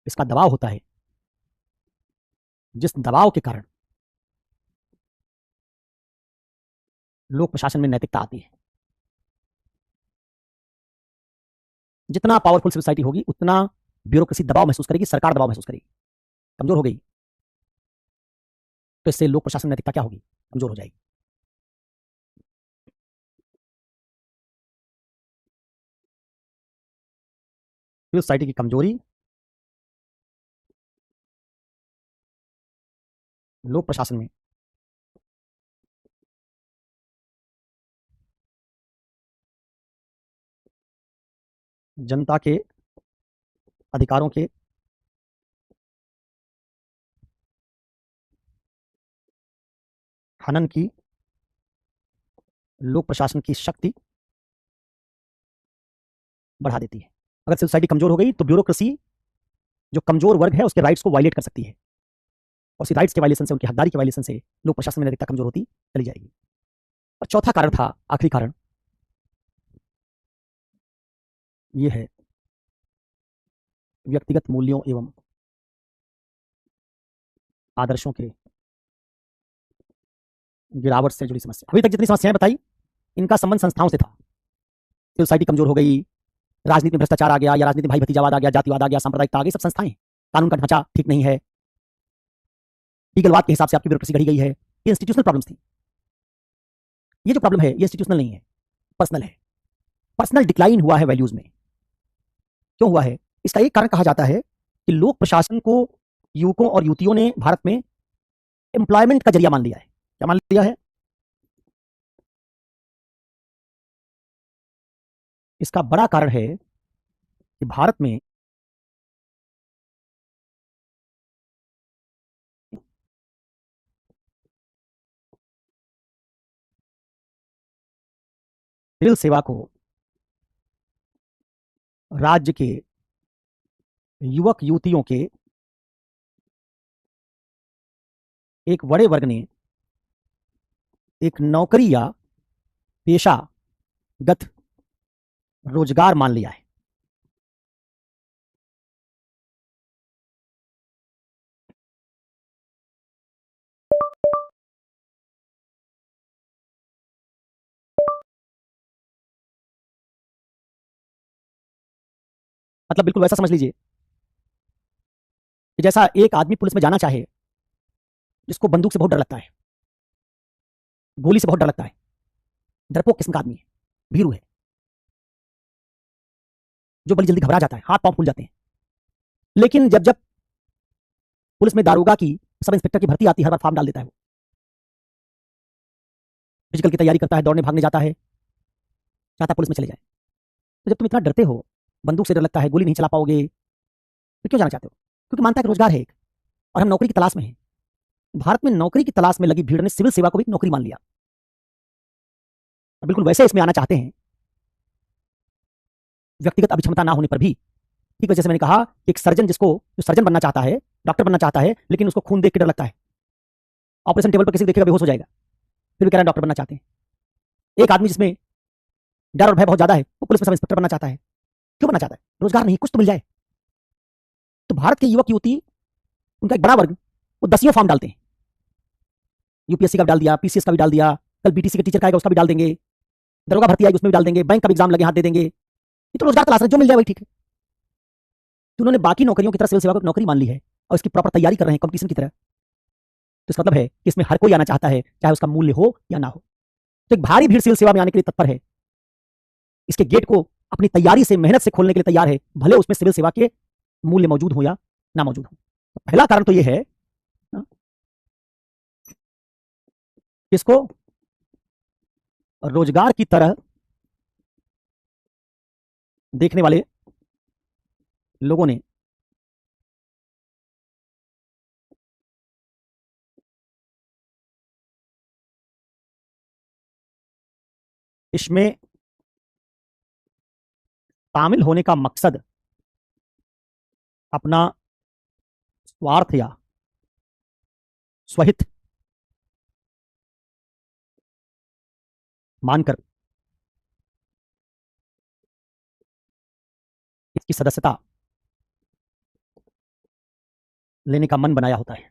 इसका दबाव होता है, जिस दबाव के कारण लोक प्रशासन में नैतिकता आती है। जितना पावरफुल सिविल सोसाइटी होगी उतना ब्यूरोक्रेसी दबाव महसूस करेगी, सरकार दबाव महसूस करेगी। कमजोर हो गई तो इससे लोक प्रशासन में नैतिकता क्या होगी? कमजोर हो जाएगी। सिविल सोसाइटी की कमजोरी लोक प्रशासन में जनता के अधिकारों के हनन की लोक प्रशासन की शक्ति बढ़ा देती है। अगर सिविल सोसाइटी कमजोर हो गई तो ब्यूरोक्रेसी जो कमजोर वर्ग है उसके राइट्स को वायलेट कर सकती है, और उसी राइट्स के वायलेशन से, उनकी हकदारी के वायलेशन से लोक प्रशासन में नैतिकता कमजोर होती चली जाएगी। और चौथा कारण था, आखिरी कारण, यह है व्यक्तिगत मूल्यों एवं आदर्शों के गिरावट से जुड़ी समस्या। अभी तक जितनी समस्याएं बताई इनका संबंध संस्थाओं से था। सिविल सोसाइटी कमजोर हो गई, राजनीति में भ्रष्टाचार आ गया, या राजनीति में भाई भतीजावाद आ गया, जातिवाद आ गया, सांप्रदायिकता आ गई, सब संस्थाएं, कानून का ढांचा ठीक नहीं है, लीगलवाद के हिसाब से आपकी ब्यूरोक्रेसी गढ़ी गई है। ये इंस्टीट्यूशनल प्रॉब्लम्स थी। ये जो प्रॉब्लम है ये इंस्टीट्यूशनल नहीं है, पर्सनल है। पर्सनल डिक्लाइन हुआ है वैल्यूज में। क्यों हुआ है? इसका एक कारण कहा जाता है कि लोक प्रशासन को युवकों और युवतियों ने भारत में एम्प्लॉयमेंट का जरिया मान लिया है। क्या मान लिया है? इसका बड़ा कारण है कि भारत में सिविल सेवा को राज्य के युवक युवतियों के एक बड़े वर्ग ने एक नौकरी या पेशागत रोजगार मान लिया है। मतलब बिल्कुल वैसा समझ लीजिए कि जैसा एक आदमी पुलिस में जाना चाहे जिसको बंदूक से बहुत डर लगता है, गोली से बहुत डर लगता है, डरपोक किस्म का आदमी है, भीरू है, जो बड़ी जल्दी घबरा जाता है, हाथ पांव फूल जाते हैं। लेकिन जब जब पुलिस में दारोगा की, सब इंस्पेक्टर की भर्ती आती है, हर बार फॉर्म डाल देता है। वो फिजिकल की तैयारी करता है, दौड़ने भागने जाता है, चाहता पुलिस में चले जाए। तो जब तुम इतना डरते हो, बंदूक से डर लगता है, गोली नहीं चला पाओगे, तो क्यों जाना चाहते हो? क्योंकि मानता है कि रोजगार है एक, और हम नौकरी की तलाश में हैं। भारत में नौकरी की तलाश में लगी भीड़ ने सिविल सेवा को भी नौकरी मान लिया, और बिल्कुल वैसे इसमें आना चाहते हैं, व्यक्तिगत अभिक्षमता ना होने पर भी। ठीक है, जैसे मैंने कहा कि एक सर्जन जो सर्जन बनना चाहता है, डॉक्टर बनना चाहता है, लेकिन उसको खून देख के डर लगता है, ऑपरेशन टेबल पर किसी को देखेगा बेहोश हो जाएगा, फिर भी कह रहा है डॉक्टर बनना चाहते हैं। एक आदमी जिसमें डर और भय बहुत ज्यादा है, वो पुलिस में सब इंस्पेक्टर बनना चाहता है। क्यों बनना चाहता है? रोजगार नहीं, कुछ तो मिल जाए। तो भारत के युवक युवती, उनका एक बड़ा वर्ग, वो 10 फॉर्म डालते हैं। यूपीएससी का भी डाल दिया, पीसीएस का भी डाल दिया, कल बीटीसी का टीचर का आएगा उसका भी डाल देंगे, दरोगा भर्ती आएगी उसमें भी डाल देंगे, बैंक का भी एग्जाम लगे हाथ दे देंगे। ये तो रोजगार तलाश रहे, जो मिल जाए वही ठीक है। तो उन्होंने बाकी नौकरियों की तरह सिविल सेवा को नौकरी मान ली है और इसकी प्रॉपर तैयारी कर रहे हैं कंपटीशन की तरह। तो इसका मतलब है कि इसमें हर कोई आना चाहता है, चाहे उसका मूल्य हो या ना हो। तो एक भारी भीड़ सिविल सेवा में आने के लिए तत्पर है, इसके गेट को अपनी तैयारी से, मेहनत से खोलने के लिए तैयार है, भले उसमें सिविल सेवा के मूल्य मौजूद हो या ना मौजूद हो। तो पहला कारण तो यह है, इसको रोजगार की तरह देखने वाले लोगों ने इसमें शामिल होने का मकसद अपना स्वार्थ या स्वहित मानकर इसकी सदस्यता लेने का मन बनाया होता है।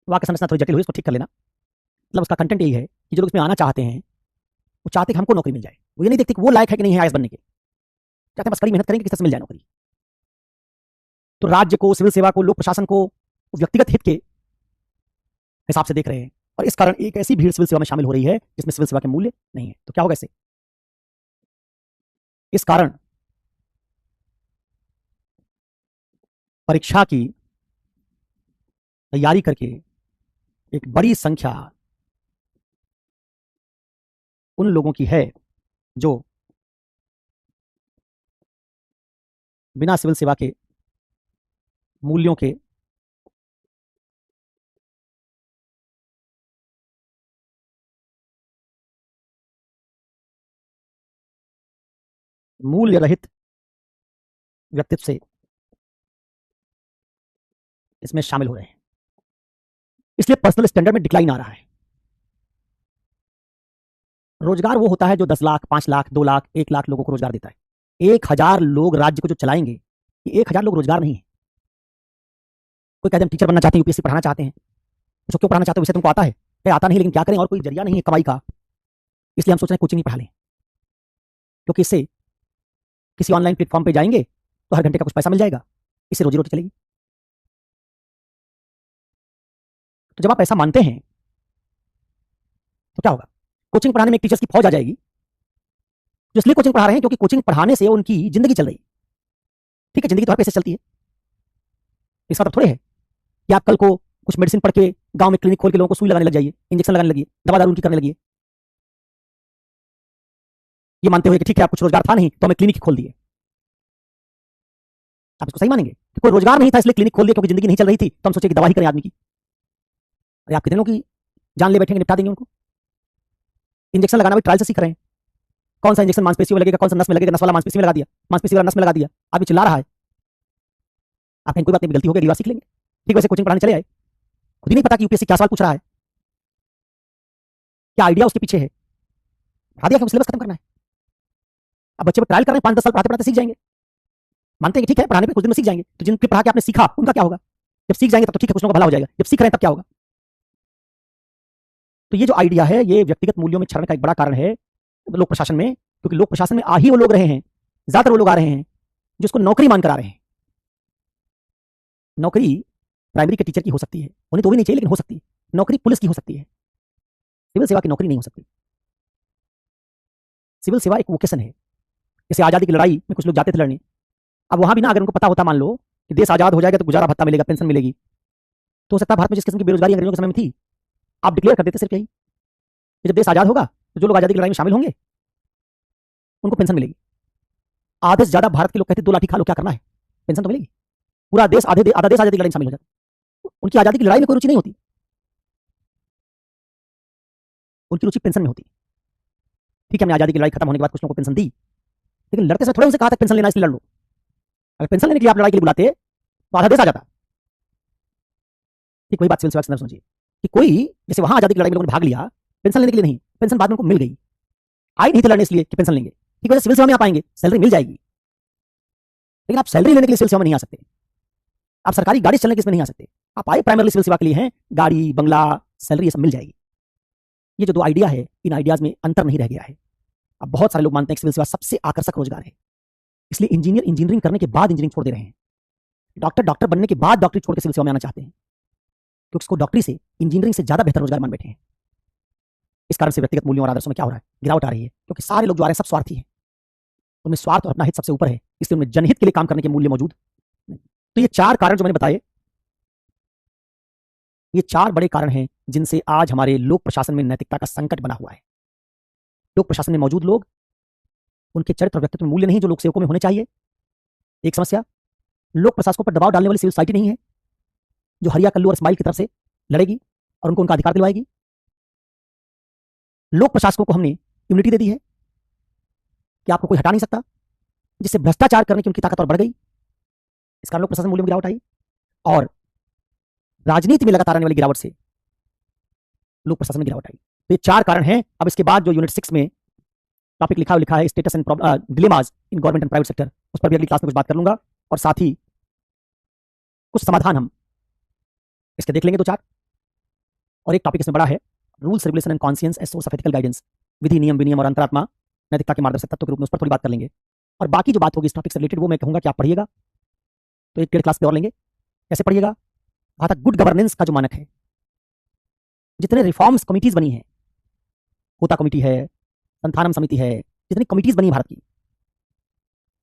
वाक्य संरचना थोड़ी जटिल हुई, इसको ठीक कर लेना। मतलब उसका कंटेंट यही है कि जो लोग इसमें आना चाहते हैं, वो चाहते कि हमको नौकरी मिल जाए। वो ये नहीं देखते कि वो लायक है कि नहीं है आईएएस बनने के, चाहते हैं बस कड़ी मेहनत करेंगे किसी तरह से मिल जाए नौकरी। तो राज्य को, सिविल सेवा को, लोक प्रशासन को व्यक्तिगत हित के हिसाब से देख रहे हैं, और इस कारण एक ऐसी भीड़ सिविल सेवा में शामिल हो रही है जिसमें सिविल सेवा के मूल्य नहीं है। तो क्या होगा इससे? इस कारण परीक्षा की तैयारी करके एक बड़ी संख्या उन लोगों की है जो बिना सिविल सेवा के मूल्यों के मूल्य रहित व्यक्तित्व से इसमें शामिल हो रहे हैं। इसलिए पर्सनल स्टैंडर्ड में डिक्लाइन आ रहा है। रोजगार वो होता है जो 10 लाख, 5 लाख, 2 लाख, 1 लाख लोगों को रोजगार देता है। 1000 लोग राज्य को जो चलाएंगे, ये 1000 लोग रोजगार नहीं है। कोई कहते हैं हम टीचर बनना चाहते हैं, यूपीएससी पढ़ाना चाहते हैं। तो क्यों पढ़ाना चाहते हो? विषय तुमको आता है? क्या आता नहीं, लेकिन क्या करें, और कोई जरिया नहीं है कमाई का, इसलिए हम सोच रहे हैं कोचिंग ही पढ़ा लें। क्योंकि इससे किसी ऑनलाइन प्लेटफॉर्म पे जाएंगे तो हर घंटे का कुछ पैसा मिल जाएगा, इससे रोजी रोटी चलेगी। तो जब आप ऐसा मानते हैं तो क्या होगा? कोचिंग पढ़ाने में एक टीचर्स की फौज आ जाएगी, जो इसलिए कोचिंग पढ़ा रहे हैं क्योंकि कोचिंग पढ़ाने से उनकी जिंदगी चल रही है। ठीक है, जिंदगी तो हर पैसे चलती है। इसका मतलब थोड़े है कि आप कल को कुछ मेडिसिन पढ़ के गांव में क्लिनिक खोल के लोगों को सुई लगाने लग जाइए, इंजेक्शन लगाने लगिए, दवा दारू उनकी करने लगिए, ये मानते हुए कि ठीक है आप कुछ रोजगार था नहीं तो हमें क्लिनिक खोल दिए। आप इसको सही मानेंगे कि कोई रोजगार नहीं था इसलिए क्लिनिक खोल दिया क्योंकि जिंदगी नहीं चल रही थी, तो हम सोचे कि दवा ही करें आदमी की। अरे आप कितने लोगों की जान ले बैठेंगे, निपटा देंगे उनको। इंजेक्शन लगाना भी ट्रायल से सीख रहे हैं। कौन सा इंजेक्शन मांसपेशियों में लगेगा, कौन सा नस में लगेगा, नस वाला मांसपेशी में लगा दिया, मांसपेशी वाला नस में लगा दिया, आदमी चिल्ला रहा है। आप कहीं कोई बात नहीं, गलती हो गई, अगली बार सीख लेंगे। ठीक वैसे कोचिंग पढ़ाने चले आए, खुद ही नहीं पता कि यूपीएससी क्या सवाल पूछ रहा है, क्या आइडिया उसके पीछे है, बता दिया कि सिलेबस खत्म करना है। अब बच्चे ट्रायल कर रहे हैं, 5-10 साल पढ़ाते पढ़ाते सीख जाएंगे। मानते हैं कि ठीक है पढ़ाने पे कुछ दिन में सीख जाएंगे, तो जिनके पढ़ा के आपने सीखा उनका क्या होगा? जब सीख जाएंगे तब तो ठीक है, कुछ लोगों का भला हो जाएगा, जब सीख रहे हैं तब क्या होगा? तो ये जो आइडिया है ये व्यक्तिगत मूल्यों में क्षरण का एक बड़ा कारण है लोक प्रशासन में, क्योंकि लोक प्रशासन में आ ही वो लोग रहे हैं, ज्यादातर वो लोग आ रहे हैं जो इसको नौकरी मानकर आ रहे हैं। नौकरी प्राइमरी के टीचर की हो सकती है, उन्हें तो भी नहीं चाहिए लेकिन हो सकती है। नौकरी पुलिस की हो सकती है, सिविल सेवा की नौकरी नहीं हो सकती। सिविल सेवा एक वोकेशन है। जैसे आजादी की लड़ाई में कुछ लोग जाते थे लड़ने, अब वहां भी ना अगर उनको पता होता मान लो कि देश आजाद हो जाएगा तो गुजारा भत्ता मिलेगा, पेंशन मिलेगी, तो हो सकता है भारत में जिस किस्म की बेरोजगारी अंग्रेजों के समय में थी, आप डिक्लेयर कर देते सिर्फ यही कि जब देश आजाद होगा तो जो लोग आजादी की लड़ाई में शामिल होंगे उनको पेंशन मिलेगी। आधे से ज्यादा भारत के लोग कहते 2 लाठी खा लो क्या करना है, पेंशन तो मिलेगी। पूरा देश आधा देश आजादी की लड़ाई में शामिल हो जाता, उनकी आजादी की लड़ाई में कोई रुचि नहीं होती, उनकी रुचि पेंशन में होती। ठीक है, हमने आजादी की लड़ाई खत्म होने के बाद कुछ लोगों को पेंशन दी, लेकिन लड़ते समय थोड़े उनसे कहा था पेंशन लेना इसलिए लड़ लो। अगर पेंशन लेने के लिए आप लड़ाई के लिए बुलाते तो आधा देश आ जाता। ठीक वही बात सिविल सेवा के अंदर समझिए कि कोई जैसे वहां आजादी की लड़ाई में लोगों ने भाग लिया पेंशन लेने के लिए नहीं, पेंशन बाद में उनको मिल गई, आए नहीं थे लड़ने इसलिए कि पेंशन लेंगे, ठीक है सिविल सेवा में आप आएंगे सैलरी मिल जाएगी, लेकिन आप सैलरी लेने के लिए सिविल सेवा में नहीं आ सकते, आप सरकारी गाड़ी चलने के इसमें नहीं आ सकते। आप आए प्राइमरी सिविल सेवा के लिए हैं, गाड़ी बंगला सैलरी ये सब मिल जाएगी। ये जो 2 आइडिया है इन आइडियाज में अंतर नहीं रह गया है। अब बहुत सारे लोग मानते हैं कि सिविल सेवा सबसे आकर्षक रोजगार है, इसलिए इंजीनियरिंग करने के बाद इंजीनियरिंग छोड़ दे रहे हैं, डॉक्टर बनने के बाद डॉक्टरी छोड़ के सिविल सेवा में आना चाहते हैं, क्योंकि उसको डॉक्टरी से इंजीनियरिंग से ज्यादा बेहतर रोजगार मान बैठे हैं। इस कारण से व्यक्तिगत मूल्यों और आदर्शों में क्या हो रहा है, गिरावट आ रही है, क्योंकि सारे लोग जो आ रहे हैं सब स्वार्थी हैं, उनमें स्वार्थ और अपना हित सबसे ऊपर है, इसलिए उनमें जनहित के लिए काम करने के मूल्य मौजूद नहीं। तो ये 4 कारण जो मैंने बताए, ये 4 बड़े कारण हैं जिनसे आज हमारे लोक प्रशासन में नैतिकता का संकट बना हुआ है। लोक प्रशासन में मौजूद लोग, उनके चरित्र और व्यक्तित्व मूल्य नहीं जो लोक सेवकों में होने चाहिए। एक समस्या, लोक प्रशासकों पर दबाव डालने वाली सिविल सोसाइटी नहीं है जो हरिया कल्लू और स्माइल की तरफ से लड़ेगी और उनको उनका अधिकार दिलवाएगी। लोक प्रशासकों को हमने इम्यूनिटी दे दी है कि आपको कोई हटा नहीं सकता, जिससे भ्रष्टाचार करने की उनकी ताकत और बढ़ गई। इस कारण लोक प्रशासन मूल्य में गिरावट आई और राजनीति में लगातार आने वाली गिरावट से लोक प्रशासन में गिरावट आई। तो ये 4 कारण हैं। अब इसके बाद जो यूनिट 6 में टॉपिक लिखा है status and dilemmas in government and private sector, उस पर भी अगली क्लास में कुछ बात कर लूंगा और साथ ही कुछ समाधान हम इसके देख लेंगे 2-4। और एक टॉपिक इसमें बड़ा है, rules regulation and conscience as source of ethical guidance, विधि नियम विनियम और अंतरात्मा नैतिकता के मार्गदर्शक तत्व के रूप में, उस पर थोड़ी बात कर लेंगे। और बाकी जो बात होगी इस टॉपिक से रिलेटेड वो मैं कहूंगा कि आप पढ़िएगा, तो 1-1.5 क्लास पे और लेंगे। कैसे पढ़िएगा? वहां तक गुड गवर्नेंस का जो मानक है, जितने रिफॉर्म्स कमिटीज बनी है, होता कमिटी है, संथानम समिति है, जितनी कमिटीज बनी भारत की,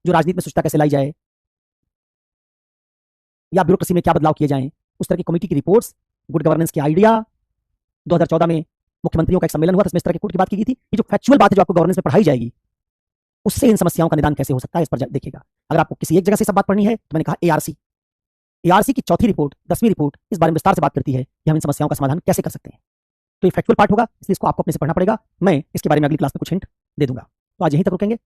जो राजनीति में सुचिता कैसे लाई जाए या ब्यूरोक्रेसी में क्या बदलाव किए जाएं, उस तरह की कमेटी की रिपोर्ट्स, गुड गवर्नेंस के आइडिया। 2014 में मुख्यमंत्रियों का एक सम्मेलन हुआ था, इसमें इस तरह की बात की गई थी। ये जो फैक्चुअल बात है जो आपको गवर्नेंस में पढ़ाई जाएगी, उससे इन समस्याओं का निदान कैसे हो सकता है इस पर देखिएगा। अगर आपको किसी एक जगह से सब बात पढ़नी है तो मैंने कहा एआरसी की 4थी रिपोर्ट, 10वीं रिपोर्ट इस बारे में विस्तार से बात करती है कि हम इन समस्याओं का समाधान कैसे कर सकते हैं। तो ये फैक्चुअल पार्ट होगा, इसलिए इसको आपको अपने से पढ़ना पड़ेगा। मैं इसके बारे में अगली क्लास में कुछ हिंट दे दूंगा। तो आज यहीं तक रुकेंगे।